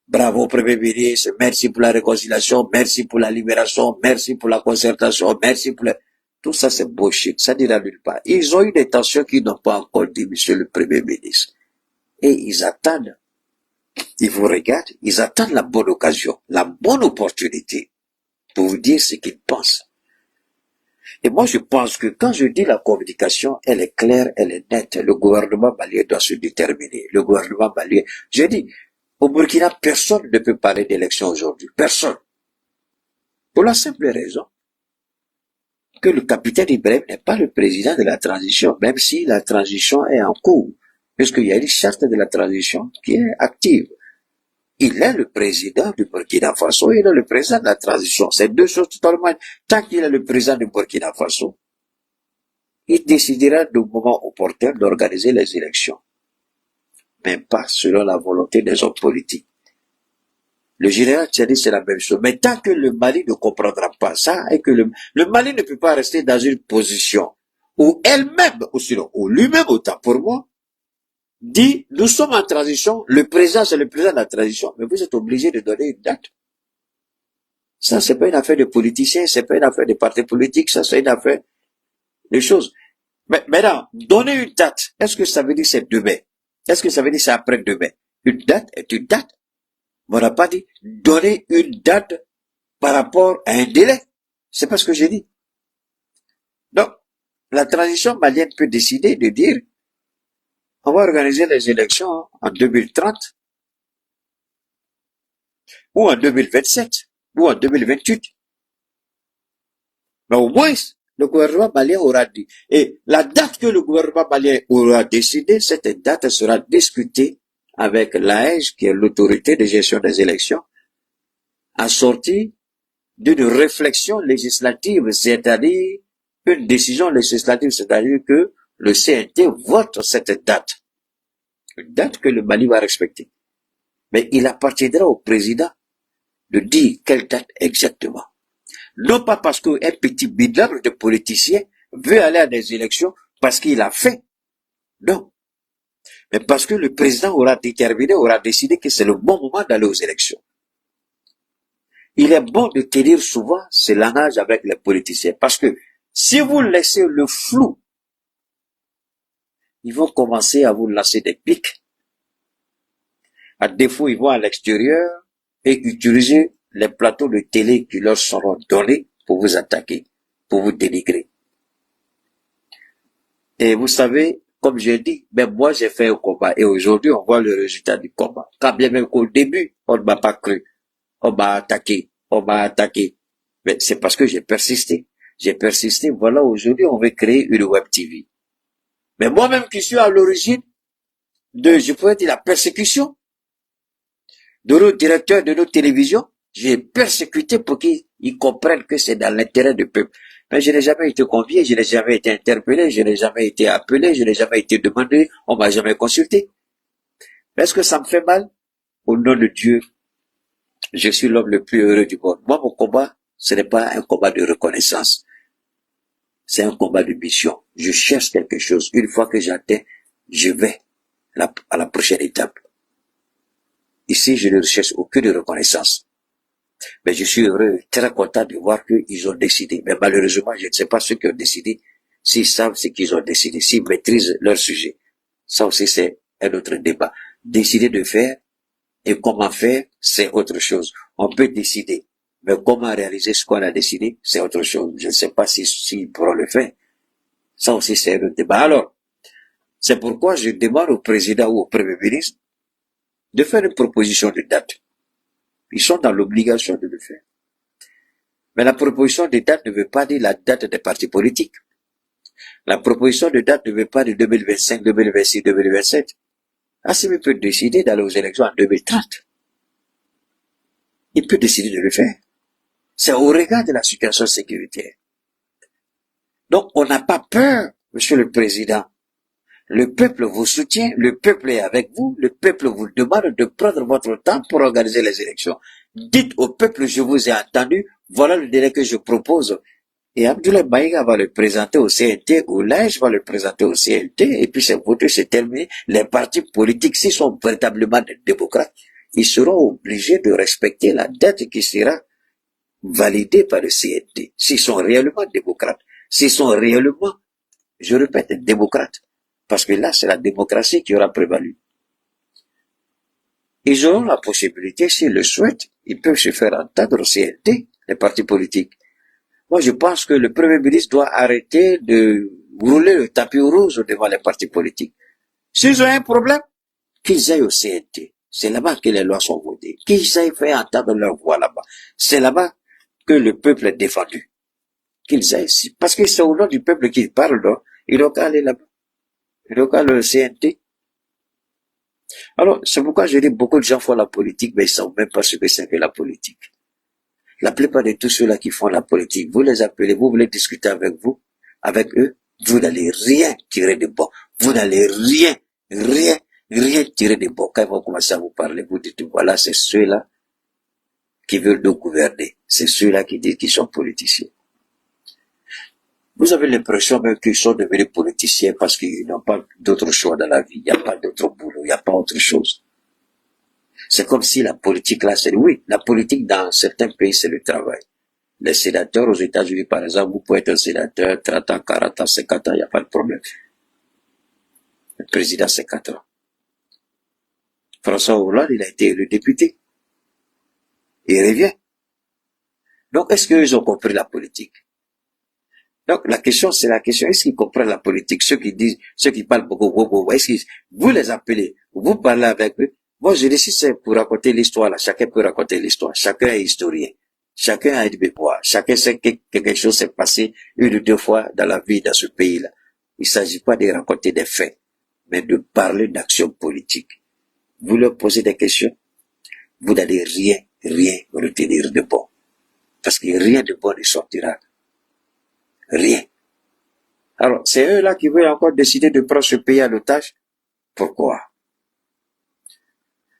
bravo Premier ministre, merci pour la réconciliation, merci pour la libération, merci pour la concertation, merci pour tout ça c'est bullshit, ça n'ira nulle part. Ils ont eu des tensions qu'ils n'ont pas encore dit, monsieur le Premier ministre. Et ils attendent, ils vous regardent, ils attendent la bonne occasion, la bonne opportunité pour vous dire ce qu'ils pensent. Et moi je pense que quand je dis la communication, elle est claire, elle est nette. Le gouvernement malien doit se déterminer. Le gouvernement malien, je dis, au Burkina, personne ne peut parler d'élection aujourd'hui. Personne. Pour la simple raison que le capitaine Ibrahim n'est pas le président de la transition, même si la transition est en cours, puisqu'il y a une charte de la transition qui est active. Il est le président du Burkina Faso, il est le président de la transition. C'est deux choses totalement... Tant qu'il est le président du Burkina Faso, il décidera du moment opportun d'organiser les élections. Mais pas selon la volonté des hommes politiques. Le général Tchadi, c'est la même chose. Mais tant que le Mali ne comprendra pas ça, et que le Mali ne peut pas rester dans une position où elle-même, ou sinon, ou lui-même, autant pour moi, dit, nous sommes en transition, le président, c'est le président de la transition, mais vous êtes obligé de donner une date. Ça, c'est pas une affaire de politiciens, c'est pas une affaire de partis politiques, ça, c'est une affaire de choses. Mais maintenant, donner une date, est-ce que ça veut dire c'est demain? Est-ce que ça veut dire c'est après-demain? Une date est une date. On n'a pas dit donner une date par rapport à un délai. C'est pas ce que j'ai dit. Donc, la transition malienne peut décider de dire on va organiser les élections en 2030 ou en 2027 ou en 2028. Mais au moins, le gouvernement malien aura dit. Et la date que le gouvernement malien aura décidé, cette date sera discutée avec l'AEG, qui est l'autorité de gestion des élections, assortie d'une réflexion législative, c'est-à-dire une décision législative, c'est-à-dire que le CNT vote cette date. Une date que le Mali va respecter. Mais il appartiendra au président de dire quelle date exactement. Non pas parce qu'un petit bidon de politicien veut aller à des élections parce qu'il a fait. Non. Mais parce que le président aura déterminé, aura décidé que c'est le bon moment d'aller aux élections. Il est bon de tenir souvent ce langage avec les politiciens. Parce que si vous laissez le flou, ils vont commencer à vous lancer des pics. À défaut, ils vont à l'extérieur et utiliser les plateaux de télé qui leur seront donnés pour vous attaquer, pour vous dénigrer. Et vous savez, comme j'ai dit, ben moi j'ai fait un combat et aujourd'hui on voit le résultat du combat. Quand bien même qu'au début, on ne m'a pas cru. On m'a attaqué. Mais c'est parce que j'ai persisté. Voilà, aujourd'hui on veut créer une web TV. Mais moi-même qui suis à l'origine de, je pourrais dire, la persécution de nos directeurs de nos télévisions, j'ai persécuté pour qu'ils comprennent que c'est dans l'intérêt du peuple. Mais je n'ai jamais été convié, je n'ai jamais été interpellé, je n'ai jamais été appelé, je n'ai jamais été demandé, on m'a jamais consulté. Est-ce que ça me fait mal? Au nom de Dieu, je suis l'homme le plus heureux du monde. Moi, mon combat, ce n'est pas un combat de reconnaissance. C'est un combat de mission. Je cherche quelque chose. Une fois que j'atteins, je vais à la prochaine étape. Ici, je ne recherche aucune reconnaissance. Mais je suis heureux, très content de voir qu'ils ont décidé. Mais malheureusement, je ne sais pas ceux qui ont décidé, s'ils savent ce qu'ils ont décidé, s'ils maîtrisent leur sujet. Ça aussi, c'est un autre débat. Décider de faire et comment faire, c'est autre chose. On peut décider. Mais comment réaliser ce qu'on a décidé, c'est autre chose. Je ne sais pas s'ils pourront le faire. Ça aussi, c'est un autre débat. Alors, C'est pourquoi je demande au président ou au premier ministre de faire une proposition de date. Ils sont dans l'obligation de le faire. Mais la proposition de date ne veut pas dire la date des partis politiques. La proposition de date ne veut pas dire 2025, 2026, 2027. Assimi peut décider d'aller aux élections en 2030. Il peut décider de le faire. C'est au regard de la situation sécuritaire. Donc, on n'a pas peur, Monsieur le Président. Le peuple vous soutient, le peuple est avec vous, le peuple vous demande de prendre votre temps pour organiser les élections. Dites au peuple, je vous ai entendu, voilà le délai que je propose. Et Abdoulaye Maïga va le présenter au CNT, ou l'AEJ va le présenter au CNT, et puis c'est voté, c'est terminé. Les partis politiques, s'ils sont véritablement des démocrates, ils seront obligés de respecter la date qui sera validée par le CNT. S'ils sont réellement démocrates, s'ils sont réellement, je répète, démocrates. Parce que là, c'est la démocratie qui aura prévalu. Ils auront la possibilité, s'ils le souhaitent, ils peuvent se faire entendre au CNT, les partis politiques. Moi, je pense que le Premier ministre doit arrêter de rouler le tapis rouge devant les partis politiques. S'ils ont un problème, qu'ils aillent au CNT. C'est là-bas que les lois sont votées. Qu'ils aillent faire entendre leur voix là-bas. C'est là-bas que le peuple est défendu. Qu'ils aillent ici. Parce que c'est au nom du peuple qu'ils parlent, donc, ils n'ont qu'à aller là-bas. Ils n'ont qu'à aller au CNT. Alors, c'est pourquoi je dis beaucoup de gens font la politique, mais ils ne savent même pas ce que c'est que la politique. La plupart de tous ceux-là qui font la politique, vous les appelez, vous voulez discuter avec eux, vous n'allez rien tirer de bon. Vous n'allez rien tirer de bon. Quand ils vont commencer à vous parler, vous dites, voilà, c'est ceux-là qui veulent nous gouverner. C'est ceux-là qui disent qu'ils sont politiciens. Vous avez l'impression même qu'ils sont devenus politiciens parce qu'ils n'ont pas d'autre choix dans la vie. Il n'y a pas d'autre boulot, il n'y a pas autre chose. C'est comme si la politique là, oui, la politique dans certains pays, c'est le travail. Les sénateurs aux États-Unis, par exemple, vous pouvez être un sénateur 30 ans, 40 ans, 50 ans, il n'y a pas de problème. Le président, c'est 4 ans. François Hollande, il a été élu député. Il revient. Donc, est-ce qu'ils ont compris la politique? Donc, la question, c'est la question, est-ce qu'ils comprennent la politique? Ceux qui parlent beaucoup, est-ce que vous les appelez, vous parlez avec eux? Moi, je dis, si c'est pour raconter l'histoire, là, chacun peut raconter l'histoire. Chacun est historien. Chacun a une mémoire. Chacun sait que quelque chose s'est passé une ou deux fois dans la vie, dans ce pays-là. Il ne s'agit pas de raconter des faits, mais de parler d'action politique. Vous leur posez des questions, vous n'allez rien retenir de bon. Parce que rien de bon ne sortira. Rien. Alors, c'est eux-là qui veulent encore décider de prendre ce pays à l'otage. Pourquoi?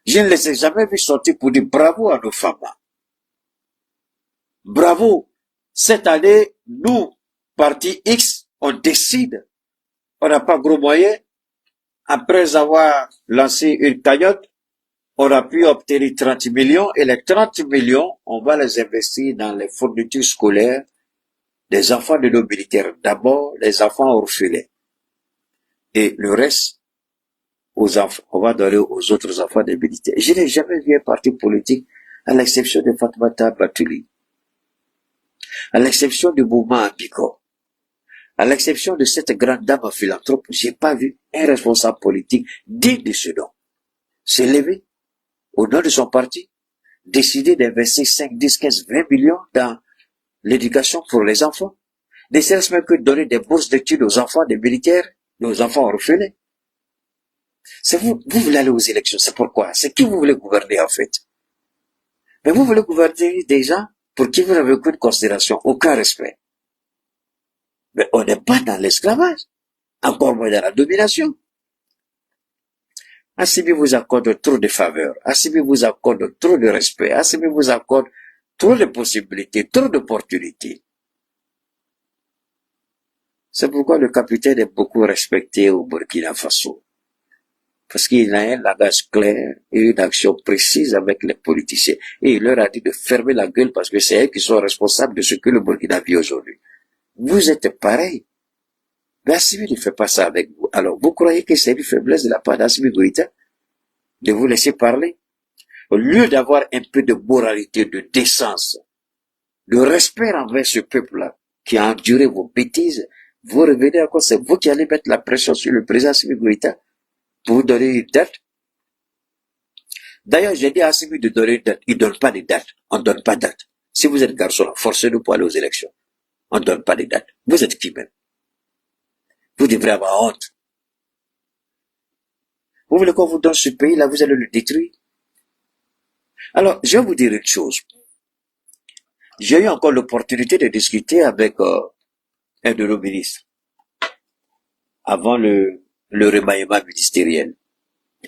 Je ne les ai jamais vus sortir pour dire bravo à nos femmes. Bravo. Cette année, nous, parti X, on décide. On n'a pas gros moyens. Après avoir lancé une cagnotte, on a pu obtenir 30 millions et les 30 millions, on va les investir dans les fournitures scolaires des enfants de nos militaires. D'abord, les enfants orphelins. Et le reste, aux enfants, on va donner aux autres enfants des militaires. Je n'ai jamais vu un parti politique, à l'exception de Fatoumata Batouli, à l'exception du mouvement Ambiko, à l'exception de cette grande dame philanthrope, j'ai pas vu un responsable politique digne de ce nom se lever au nom de son parti, décider d'investir 5, 10, 15, 20 millions dans l'éducation pour les enfants, ne serait-ce même que de donner des bourses d'études aux enfants des militaires, aux enfants orphelins. C'est vous voulez aller aux élections, c'est pourquoi? C'est qui vous voulez gouverner en fait? Mais vous voulez gouverner des gens pour qui vous n'avez aucune considération, aucun respect. Mais on n'est pas dans l'esclavage, encore moins dans la domination. Assimi vous accorde trop de faveurs, Assimi vous accorde trop de respect, Assimi vous accorde trop de possibilités, trop d'opportunités. C'est pourquoi le capitaine est beaucoup respecté au Burkina Faso. Parce qu'il a un langage clair et une action précise avec les politiciens. Et il leur a dit de fermer la gueule parce que c'est eux qui sont responsables de ce que le Burkina vit aujourd'hui. Vous êtes pareil. Mais Assimi ne fait pas ça avec vous. Alors, vous croyez que c'est une faiblesse de la part d'Assimi Goïta de vous laisser parler? Au lieu d'avoir un peu de moralité, de décence, de respect envers ce peuple-là qui a enduré vos bêtises, Vous revenez encore, c'est vous qui allez mettre la pression sur le président Assimi Goïta pour vous donner une date. D'ailleurs, j'ai dit à Assimi de donner une date. Il ne donne pas de date. On ne donne pas de date. Si vous êtes garçon, forcez-nous pour aller aux élections. On ne donne pas de date. Vous êtes qui même? Vous devrez avoir honte. Vous voulez qu'on vous donne ce pays-là, vous allez le détruire? Alors, je vais vous dire une chose. J'ai eu encore l'opportunité de discuter avec un de nos ministres avant le remaniement ministériel,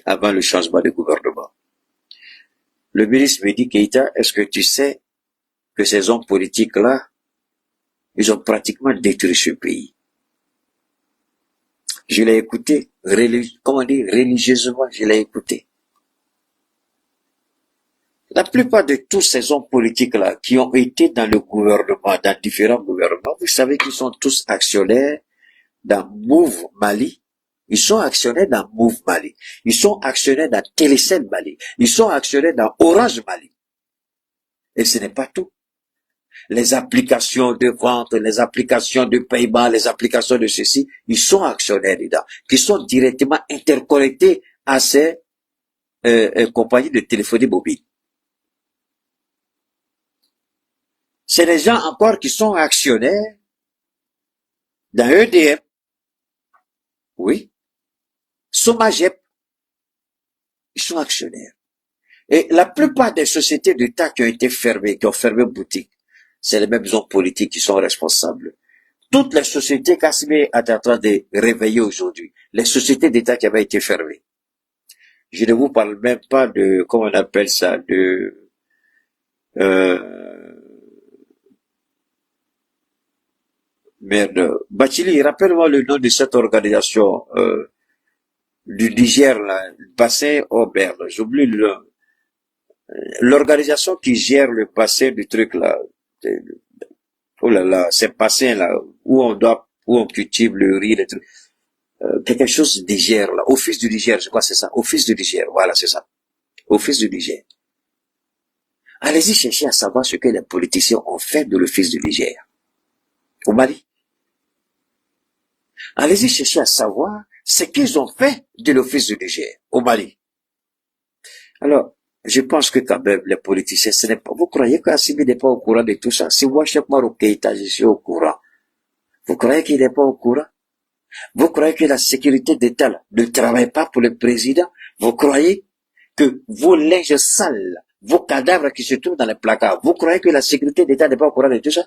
avant le changement de gouvernement. Le ministre me dit, Keïta, est-ce que tu sais que ces hommes politiques-là, ils ont pratiquement détruit ce pays? Je l'ai écouté, religieusement, je l'ai écouté. La plupart de tous ces hommes politiques-là qui ont été dans le gouvernement, dans différents gouvernements, vous savez qu'ils sont tous actionnaires dans Move Mali. Ils sont actionnaires dans Move Mali. Ils sont actionnaires dans Télécel Mali. Ils sont actionnaires dans Orange Mali. Et ce n'est pas tout. Les applications de vente, les applications de paiement, les applications de ceci, ils sont actionnaires dedans, qui sont directement interconnectés à ces compagnies de téléphonie mobile. C'est les gens encore qui sont actionnaires dans EDF, oui, Somagep, ils sont actionnaires. Et la plupart des sociétés d'État qui ont été fermées, qui ont fermé boutique, c'est les mêmes hommes politiques qui sont responsables. Toutes les sociétés qu'Assimi est en train de réveiller aujourd'hui, les sociétés d'État qui avaient été fermées. Je ne vous parle même pas de, comment on appelle ça, de, Bachili, rappelle-moi le nom de cette organisation, du Niger, là, le bassin, oh merde, j'oublie l'organisation qui gère le bassin du truc, là. Oh là là, ces bassins là, où on cultive le riz, les trucs. Quelque chose du Niger là, Office du Niger, je crois que c'est ça, Office du Niger, voilà, c'est ça. Office du Niger. Allez-y chercher à savoir ce que les politiciens ont fait de l'Office du Niger. Au Mali. Allez-y chercher à savoir ce qu'ils ont fait de l'Office du Niger, au Mali. Alors, je pense que quand même, les politiciens, ce n'est pas, vous croyez qu'Assimi n'est pas au courant de tout ça? Si moi, Cheikh Oumar Keïta, je suis au courant. Vous croyez qu'il n'est pas au courant? Vous croyez que la sécurité d'État là, ne travaille pas pour le président? Vous croyez que vos linges sales, vos cadavres qui se trouvent dans les placards, vous croyez que la sécurité d'État n'est pas au courant de tout ça?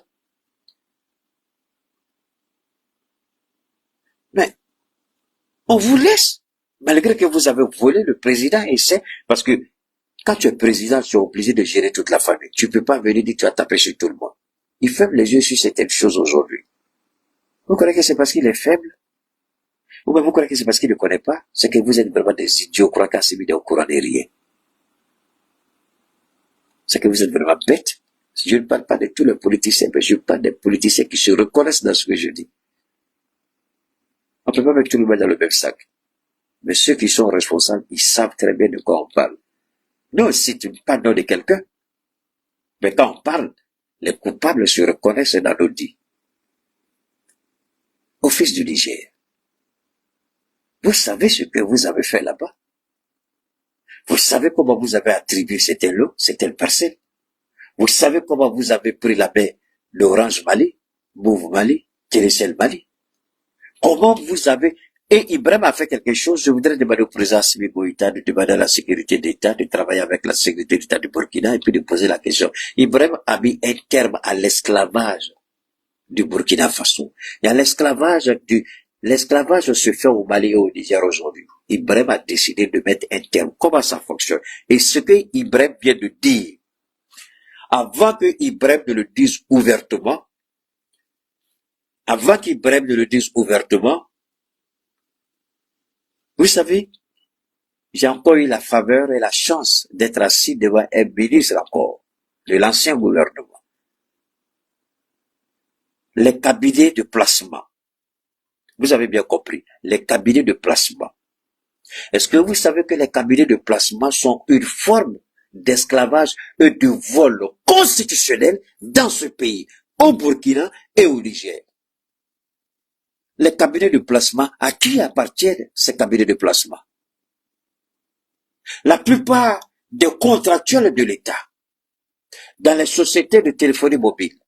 Mais, on vous laisse, malgré que vous avez volé le président, et c'est parce que quand tu es président, tu es obligé de gérer toute la famille. Tu peux pas venir dire que tu vas taper sur tout le monde. Il ferme les yeux sur certaines choses aujourd'hui. Vous croyez que c'est parce qu'il est faible? Ou bien vous croyez que c'est parce qu'il ne connaît pas? C'est que vous êtes vraiment des idiots, croyez qu'Assimi n'est au courant de rien. C'est que vous êtes vraiment bêtes. Je ne parle pas de tous les politiciens, mais je parle des politiciens qui se reconnaissent dans ce que je dis. On ne peut pas mettre tout le monde dans le même sac. Mais ceux qui sont responsables, ils savent très bien de quoi on parle. Nous, si tu ne parles de quelqu'un, mais quand on parle, les coupables se reconnaissent dans nos dits. Office du Niger. Vous savez ce que vous avez fait là-bas? Vous savez comment vous avez attribué cette lot, cette parcelle? Vous savez comment vous avez pris la main d'Orange Mali, Move Mali, Télécel Mali? Comment vous avez... Et Ibrahim a fait quelque chose, je voudrais demander au président Assimi Goïta de demander à la sécurité d'État de travailler avec la sécurité d'État du Burkina et puis de poser la question. Ibrahim a mis un terme à l'esclavage du Burkina Faso. Il y a l'esclavage se fait au Mali et au Niger aujourd'hui. Ibrahim a décidé de mettre un terme. Comment ça fonctionne? Et ce que Ibrahim vient de dire, avant que Ibrahim ne le dise ouvertement, vous savez, j'ai encore eu la faveur et la chance d'être assis devant un ministre encore de l'ancien gouvernement. Les cabinets de placement. Vous avez bien compris, les cabinets de placement. Est-ce que vous savez que les cabinets de placement sont une forme d'esclavage et de vol constitutionnel dans ce pays, au Burkina et au Niger? les cabinets de placement, à qui appartiennent ces cabinets de placement? La plupart des contractuels de l'État, dans les sociétés de téléphonie mobile,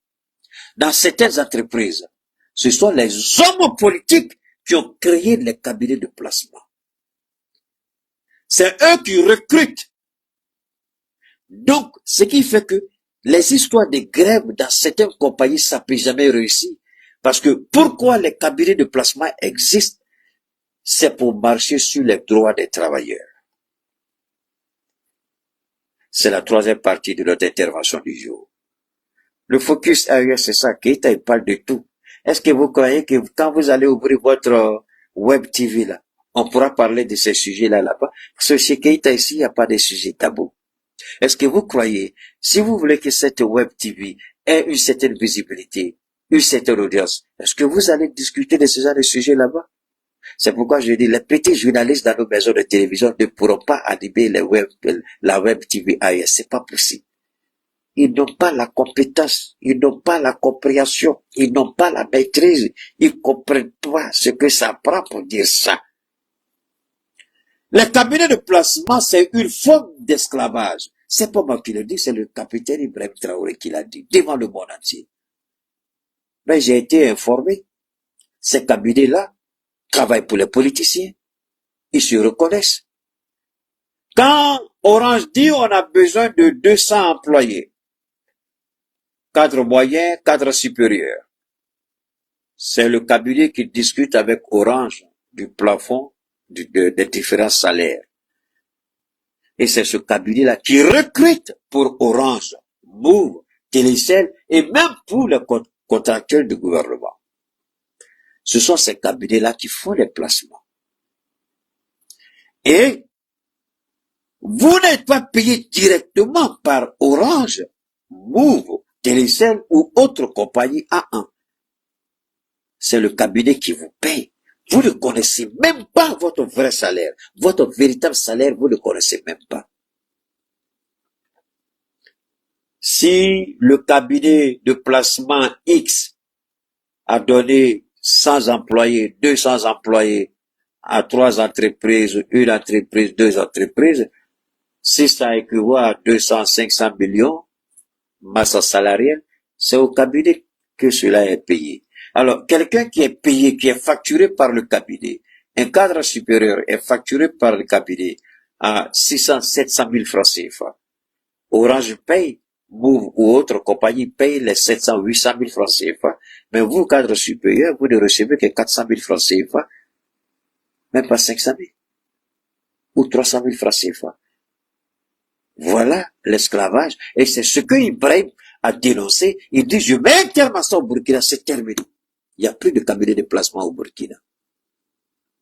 dans certaines entreprises, ce sont les hommes politiques qui ont créé les cabinets de placement. C'est eux qui recrutent. Donc, ce qui fait que les histoires de grève dans certaines compagnies, ça ne peut jamais réussir. Parce que pourquoi les cabinets de placement existent? C'est pour marcher sur les droits des travailleurs. C'est la troisième partie de notre intervention du jour. Le focus AES, c'est ça. Keïta, il parle de tout. Est-ce que vous croyez que quand vous allez ouvrir votre web TV là, on pourra parler de ces sujets-là là-bas? Parce que chez Keïta ici, il n'y a pas de sujets tabous. Est-ce que vous croyez, si vous voulez que cette web TV ait une certaine visibilité, une certaine audience, est-ce que vous allez discuter de ce genre de sujets là-bas? C'est pourquoi je dis, les petits journalistes dans nos maisons de télévision ne pourront pas animer la web TV AES. C'est pas possible. Ils n'ont pas la compétence, ils n'ont pas la compréhension, ils n'ont pas la maîtrise, ils comprennent pas ce que ça prend pour dire ça. Les cabinets de placement, c'est une forme d'esclavage. C'est pas moi qui le dis, c'est le capitaine Ibrahim Traoré qui l'a dit devant le monde entier. Mais j'ai été informé, ces cabinets-là travaillent pour les politiciens. Ils se reconnaissent. Quand Orange dit on a besoin de 200 employés, cadre moyen, cadre supérieur, c'est le cabinet qui discute avec Orange du plafond des différents salaires. Et c'est ce cabinet-là qui recrute pour Orange, Move, Télécel et même pour les contractuels du gouvernement. Ce sont ces cabinets-là qui font les placements. Et vous n'êtes pas payé directement par Orange, Move, Télécel ou autre compagnie A1. C'est le cabinet qui vous paye. Vous ne connaissez même pas votre vrai salaire. Votre véritable salaire, vous ne connaissez même pas. Si le cabinet de placement X a donné 100 employés, 200 employés à 3 entreprises, une entreprise, 2 entreprises, si ça équivaut à 200, 500 millions, masse salariale, c'est au cabinet que cela est payé. Alors, quelqu'un qui est payé, qui est facturé par le cabinet, un cadre supérieur est facturé par le cabinet à 600, 700 000 francs CFA. Orange paye, Move ou autre compagnie paye les 700, 800 000 francs CFA. Mais vous, cadre supérieur, vous ne recevez que 400 000 francs CFA. Même pas 500 000. Ou 300 000 francs CFA. Voilà l'esclavage. Et c'est ce que Ibrahim a dénoncé. Il dit, je mets un terme à ça au Burkina, c'est terminé. Il n'y a plus de cabinet de placement au Burkina.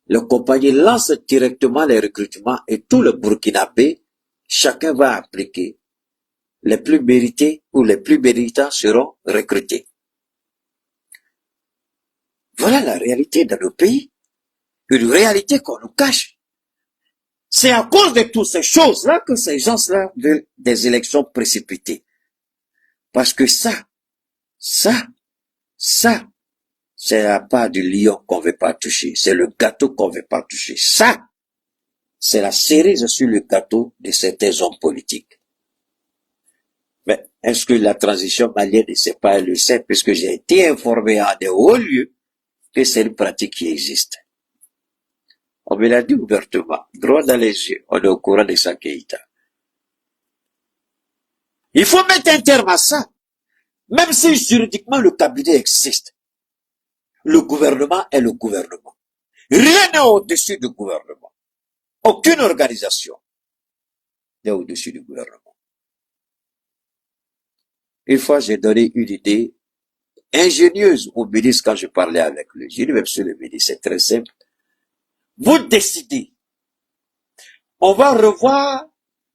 Le compagnie lance directement les recrutements et tout le Burkinabé, chacun va appliquer. Les plus mérités ou les plus méritants seront recrutés. Voilà la réalité dans nos pays. Une réalité qu'on nous cache. C'est à cause de toutes ces choses-là que ces gens-là veulent des élections précipitées. Parce que ça, c'est la part du lion qu'on veut pas toucher. C'est le gâteau qu'on veut pas toucher. Ça, c'est la cerise sur le gâteau de certains hommes politiques. Mais est-ce que la transition malienne ne sait pas, elle le sait, puisque j'ai été informé à des hauts lieux que c'est une pratique qui existe. On me l'a dit ouvertement, droit dans les yeux, on est au courant de ça, Keïta. Il faut mettre un terme à ça. Même si juridiquement le cabinet existe. Le gouvernement est le gouvernement. Rien n'est au-dessus du gouvernement. Aucune organisation n'est au-dessus du gouvernement. Une fois, j'ai donné une idée ingénieuse au ministre quand je parlais avec lui. J'ai dit, monsieur le ministre, c'est très simple. Vous décidez. On va revoir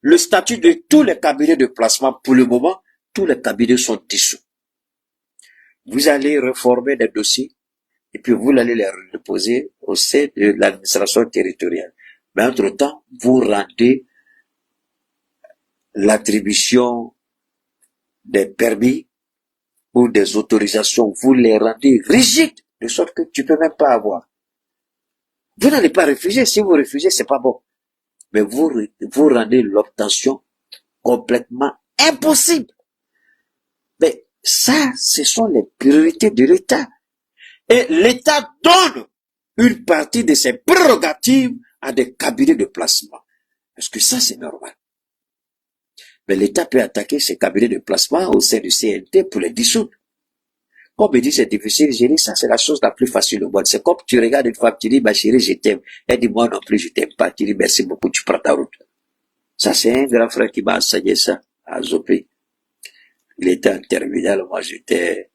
le statut de tous les cabinets de placement. Pour le moment, tous les cabinets sont dissous. Vous allez reformer les dossiers et puis vous allez les reposer au sein de l'administration territoriale. Mais entre-temps, vous rendez l'attribution des permis ou des autorisations, vous les rendez rigides de sorte que tu peux même pas avoir. Vous n'allez pas refuser. Si vous refusez, c'est pas bon. Mais vous rendez l'obtention complètement impossible. Mais ça, ce sont les priorités de l'État. Et l'État donne une partie de ses prérogatives à des cabinets de placement. Parce que ça, c'est normal. Mais l'État peut attaquer ces cabinets de placement au sein du CNT pour les dissoudre. Comme il dit, c'est difficile, j'ai dit, ça, c'est la chose la plus facile au monde. C'est comme tu regardes une femme, tu dis, ma chérie, je t'aime. Elle dit, moi non plus, je t'aime pas. Tu dis, merci beaucoup, tu prends ta route. Ça, c'est un grand frère qui m'a enseigné ça, à Zopé. Il était en terminale, moi, j'étais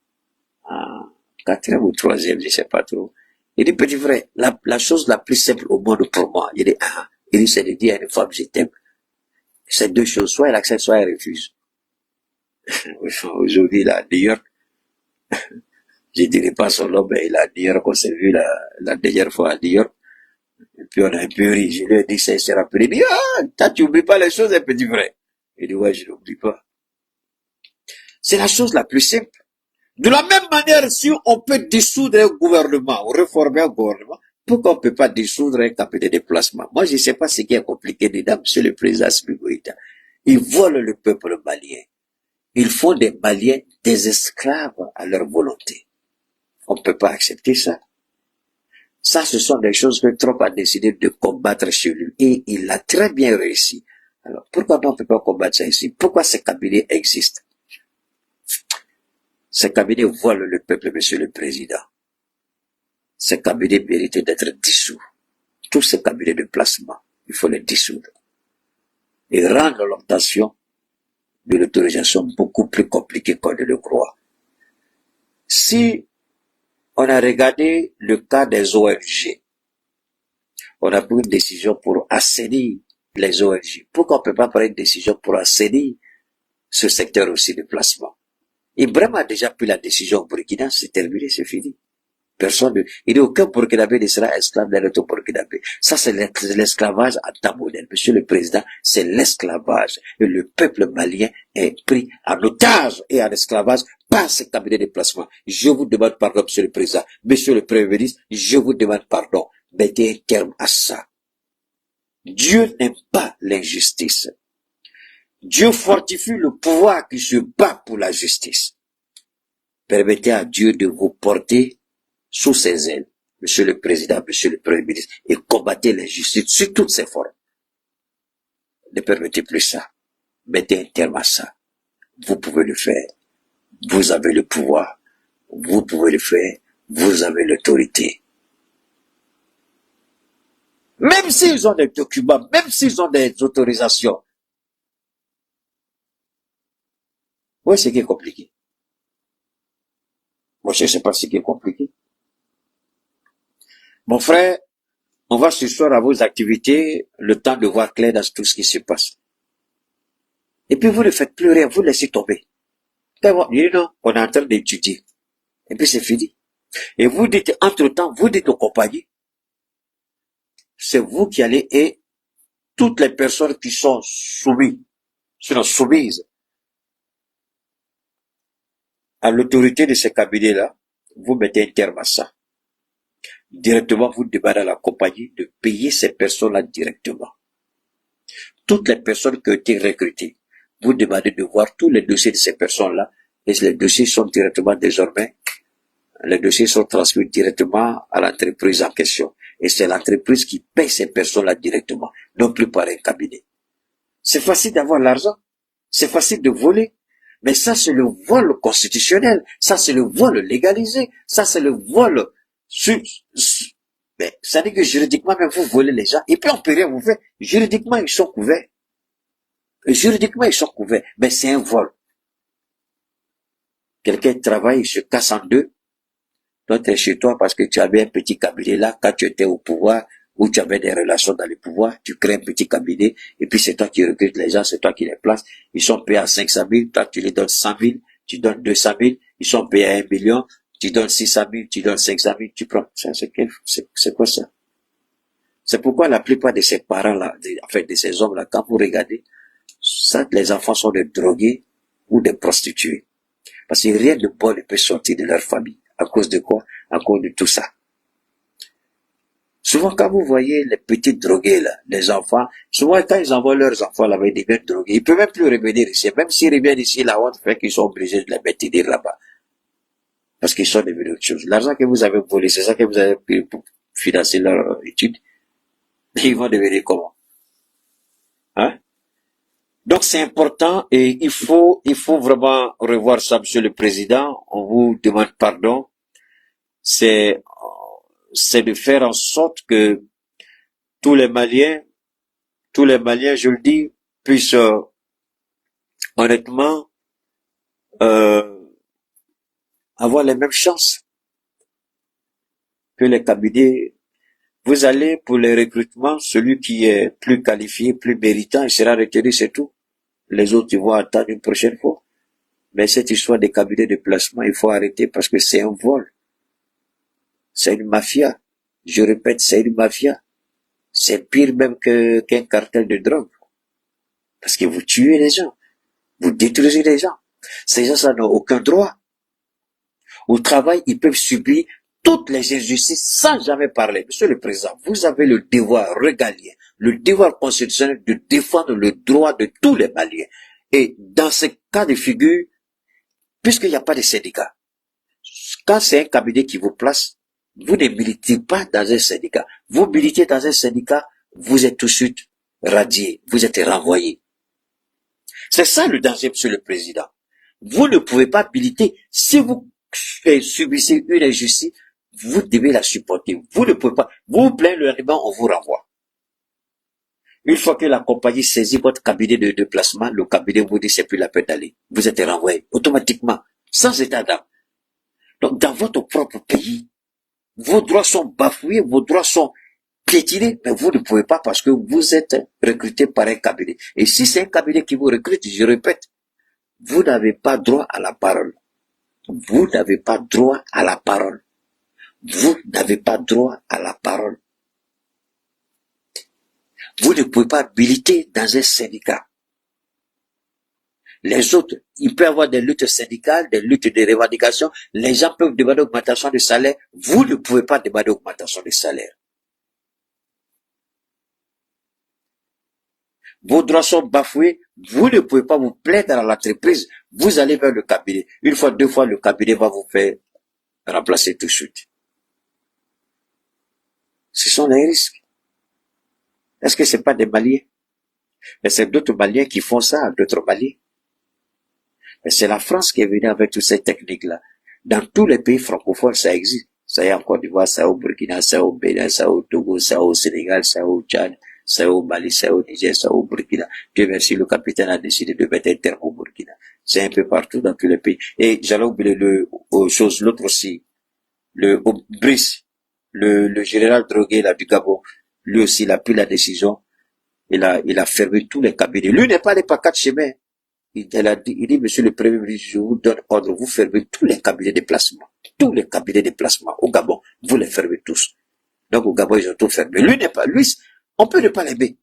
en 4e ou 3e, je sais pas trop. Il dit, petit frère, la chose la plus simple au monde pour moi, il dit, c'est de dire à une femme, je t'aime. C'est deux choses, soit elle accepte, soit elle refuse. Aujourd'hui, là, à New York, je dirais pas son nom, mais il a à New York, on s'est vu la dernière fois à New York. Et puis on a un peu ri, je lui ai dit, c'est rappelé, il dit, tu oublies pas les choses, petit frère. Il dit, ouais, je n'oublie pas. C'est la chose la plus simple. De la même manière, si on peut dissoudre un gouvernement, ou réformer un gouvernement, pourquoi on ne peut pas dissoudre un cabinet de placement? Moi, je ne sais pas ce qui est compliqué dedans, monsieur le président Assimi Goïta. Ils volent le peuple malien. Ils font des Maliens des esclaves à leur volonté. On ne peut pas accepter ça. Ça, ce sont des choses que Trump a décidé de combattre chez lui. Et il a très bien réussi. Alors, pourquoi on ne peut pas combattre ça ici? Pourquoi ces cabinets existent? Ces cabinets volent le peuple, monsieur le président. Ces cabinets méritent d'être dissous. Tous ces cabinets de placement, il faut les dissoudre. Et rendre l'obtention de l'autorisation beaucoup plus compliquée qu'on ne le croit. Si on a regardé le cas des ONG, on a pris une décision pour assainir les ONG. Pourquoi on ne peut pas prendre une décision pour assainir ce secteur aussi de placement? Ibrahim a déjà pris la décision au Burkina, c'est terminé, c'est fini. Personne, il n'y a aucun Burkinabé ne sera esclave d'un autre Burkinabé. Ça, c'est l'esclavage à ta modèle. Monsieur le Président, c'est l'esclavage. Et le peuple malien est pris en otage et en esclavage par ce cabinet de placement. Je vous demande pardon, Monsieur le Président. Monsieur le Premier ministre, je vous demande pardon. Mettez un terme à ça. Dieu n'aime pas l'injustice. Dieu fortifie le pouvoir qui se bat pour la justice. Permettez à Dieu de vous porter sous ses ailes, Monsieur le Président, Monsieur le Premier ministre, et combattez l'injustice sous toutes ses formes. Ne permettez plus ça. Mettez un terme à ça. Vous pouvez le faire. Vous avez le pouvoir. Vous pouvez le faire. Vous avez l'autorité. Même s'ils ont des documents, même s'ils ont des autorisations. Oui, c'est qui est compliqué. Moi, je ne sais pas ce qui est compliqué. Mon frère, on va ce soir à vos activités, le temps de voir clair dans tout ce qui se passe. Et puis vous ne faites plus rien, vous laissez tomber. Il dit non, on est en train d'étudier. Et puis c'est fini. Et vous dites, entre-temps, vous dites aux compagnies, c'est vous qui allez, et toutes les personnes qui sont soumises à l'autorité de ces cabinets-là, vous mettez un terme à ça. Directement, vous demandez à la compagnie de payer ces personnes-là directement. Toutes les personnes qui ont été recrutées, vous demandez de voir tous les dossiers de ces personnes-là, et les dossiers sont directement désormais, les dossiers sont transmis directement à l'entreprise en question. Et c'est l'entreprise qui paye ces personnes-là directement, non plus par un cabinet. C'est facile d'avoir l'argent, c'est facile de voler, mais ça c'est le vol constitutionnel, ça c'est le vol légalisé, ça c'est le vol mais ça dit que juridiquement, même vous volez les gens, et puis on peut rien vous faire. Juridiquement, ils sont couverts. Juridiquement, ils sont couverts. Mais c'est un vol. Quelqu'un travaille, il se casse en deux. Toi, tu es chez toi parce que tu avais un petit cabinet là, quand tu étais au pouvoir, ou tu avais des relations dans le pouvoir, tu crées un petit cabinet, et puis c'est toi qui recrutes les gens, c'est toi qui les places. Ils sont payés à 500 000, toi tu les donnes 100 000, tu donnes 200 000, ils sont payés à 1 million, tu donnes 600 000, tu donnes 500 000, tu prends. C'est quoi ça? C'est pourquoi la plupart de ces parents-là, de ces hommes-là, quand vous regardez, ça, les enfants sont des drogués ou des prostituées. Parce que rien de bon ne peut sortir de leur famille. À cause de quoi? à cause de tout ça. Souvent, quand vous voyez les petits drogués, là, les enfants, souvent, quand ils envoient leurs enfants là-bas, ils deviennent drogués. Ils peuvent même plus revenir ici. Même s'ils reviennent ici, la honte fait qu'ils sont obligés de les maintenir là-bas. Parce qu'ils sont devenus autre chose. L'argent que vous avez volé, c'est ça que vous avez pris pour financer leur étude. Ils vont devenir comment? Hein? Donc, c'est important et il faut vraiment revoir ça, Monsieur le Président. On vous demande pardon. C'est de faire en sorte que tous les Maliens, je le dis, puissent honnêtement avoir les mêmes chances que les cabinets. Vous allez pour les recrutements, celui qui est plus qualifié, plus méritant, il sera retenu, c'est tout. Les autres, ils vont attendre une prochaine fois. Mais cette histoire des cabinets de placement, il faut arrêter parce que c'est un vol. C'est une mafia. Je répète, c'est une mafia. C'est pire même qu'un cartel de drogue. Parce que vous tuez les gens. Vous détruisez les gens. Ces gens, ça n'ont aucun droit. Au travail, ils peuvent subir toutes les injustices sans jamais parler. Monsieur le Président, vous avez le devoir régalien, le devoir constitutionnel de défendre le droit de tous les Maliens. Et dans ce cas de figure, puisqu'il n'y a pas de syndicat, quand c'est un cabinet qui vous place, vous ne militez pas dans un syndicat. Vous militez dans un syndicat, vous êtes tout de suite radié, vous êtes renvoyé. C'est ça le danger, Monsieur le Président. Vous ne pouvez pas militer. Si vous subissez une injustice, vous devez la supporter. Vous ne pouvez pas. Vous vous plaignez le ruban, on vous renvoie. Une fois que la compagnie saisit votre cabinet de placement, le cabinet vous dit c'est plus la peine d'aller. Vous êtes renvoyé automatiquement, sans état d'âme. Donc dans votre propre pays, vos droits sont bafoués, vos droits sont piétinés, mais vous ne pouvez pas parce que vous êtes recruté par un cabinet. Et si c'est un cabinet qui vous recrute, je répète, vous n'avez pas droit à la parole. Vous n'avez pas droit à la parole. Vous n'avez pas droit à la parole. Vous ne pouvez pas militer dans un syndicat. Les autres, il peut y avoir des luttes syndicales, des luttes de revendication. Les gens peuvent demander augmentation de salaire. Vous ne pouvez pas demander augmentation de salaire. Vos droits sont bafoués. Vous ne pouvez pas vous plaindre dans l'entreprise. Vous allez vers le cabinet. Une fois, deux fois, le cabinet va vous faire remplacer tout de suite. Ce sont les risques. Est-ce que c'est pas des Maliens? Mais c'est d'autres Maliens qui font ça, d'autres Maliens. Et c'est la France qui est venue avec toutes ces techniques-là. Dans tous les pays francophones, ça existe. Ça y est en Côte d'Ivoire, ça y est au Burkina, ça y est au Bénin, ça y est au Togo, ça y est au Sénégal, ça y est au Tchad, ça y est au Mali, ça y est au Niger, ça y est au Burkina. Dieu merci, le capitaine a décidé de mettre un terme au Burkina. C'est un peu partout dans tous les pays. Et j'allais oublier l'autre aussi. Brice, le général drogué là du Gabon, lui aussi, il a pris la décision. Il a fermé tous les cabinets. Lui n'est pas allé par quatre chemins. Il dit, monsieur le Premier ministre, je vous donne ordre, vous fermez tous les cabinets de placement. Tous les cabinets de placement au Gabon, vous les fermez tous. Donc au Gabon, ils ont tout fermé. Lui, on peut ne pas l'aimer.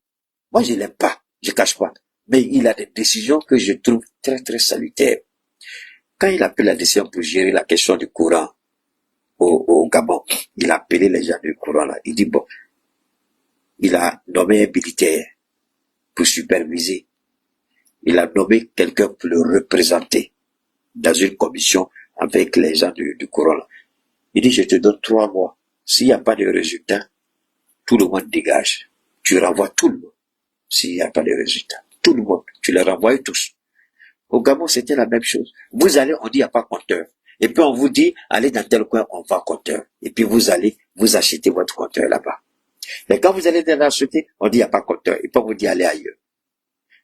Moi, je l'aime pas, je cache pas. Mais il a des décisions que je trouve très, très salutaires. Quand il a pris la décision pour gérer la question du courant au Gabon, il a appelé les gens du courant là. Il dit, bon, il a nommé un militaire pour superviser. Il a nommé quelqu'un pour le représenter dans une commission avec les gens du courant là. Il dit, je te donne 3 mois. S'il n'y a pas de résultat, tout le monde dégage. Tu renvoies tout le monde. S'il n'y a pas de résultat, tout le monde, tu les renvoies tous. Au Gabon, c'était la même chose. Vous allez, on dit, il n'y a pas compteur. Et puis on vous dit, allez dans tel coin, on vend compteur. Et puis vous allez, vous achetez votre compteur là-bas. Mais quand vous allez dans la société, on dit, il n'y a pas compteur. Et puis on vous dit, allez ailleurs.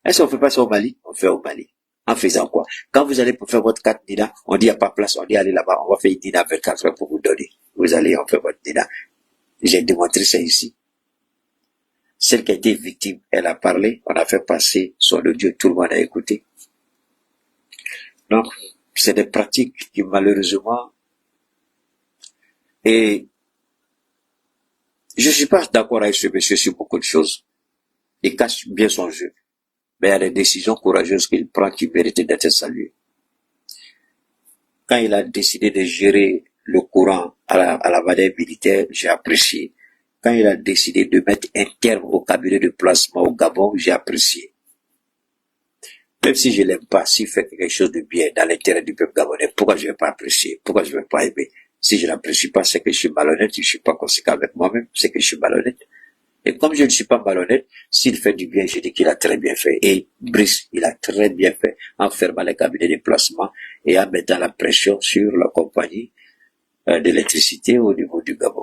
Est-ce qu'on fait pas ça au Mali? On fait au Mali. En faisant quoi? Quand vous allez pour faire votre carte DINA, on dit, il n'y a pas place, on dit, allez là-bas, on va faire une DINA 24 heures pour vous donner. Vous allez, on fait votre DINA. J'ai démontré ça ici. Celle qui a été victime, elle a parlé, on a fait passer son audio, tout le monde a écouté. Donc, c'est des pratiques qui malheureusement, et je suis pas d'accord avec ce monsieur sur beaucoup de choses. Il cache bien son jeu. Mais il y a des décisions courageuses qu'il prend qui méritent d'être saluées. Quand il a décidé de gérer le courant à la manière militaire, j'ai apprécié. Quand il a décidé de mettre un terme au cabinet de placement au Gabon, j'ai apprécié. Même si je l'aime pas, s'il fait quelque chose de bien dans l'intérêt du peuple gabonais, pourquoi je vais pas apprécier? Pourquoi je vais pas aimer? Si je l'apprécie pas, c'est que je suis malhonnête, je suis pas conséquent avec moi-même, c'est que je suis malhonnête. Et comme je ne suis pas malhonnête, s'il fait du bien, je dis qu'il a très bien fait. Et Brice, il a très bien fait en fermant les cabinets de placement et en mettant la pression sur la compagnie d'électricité au niveau du Gabon.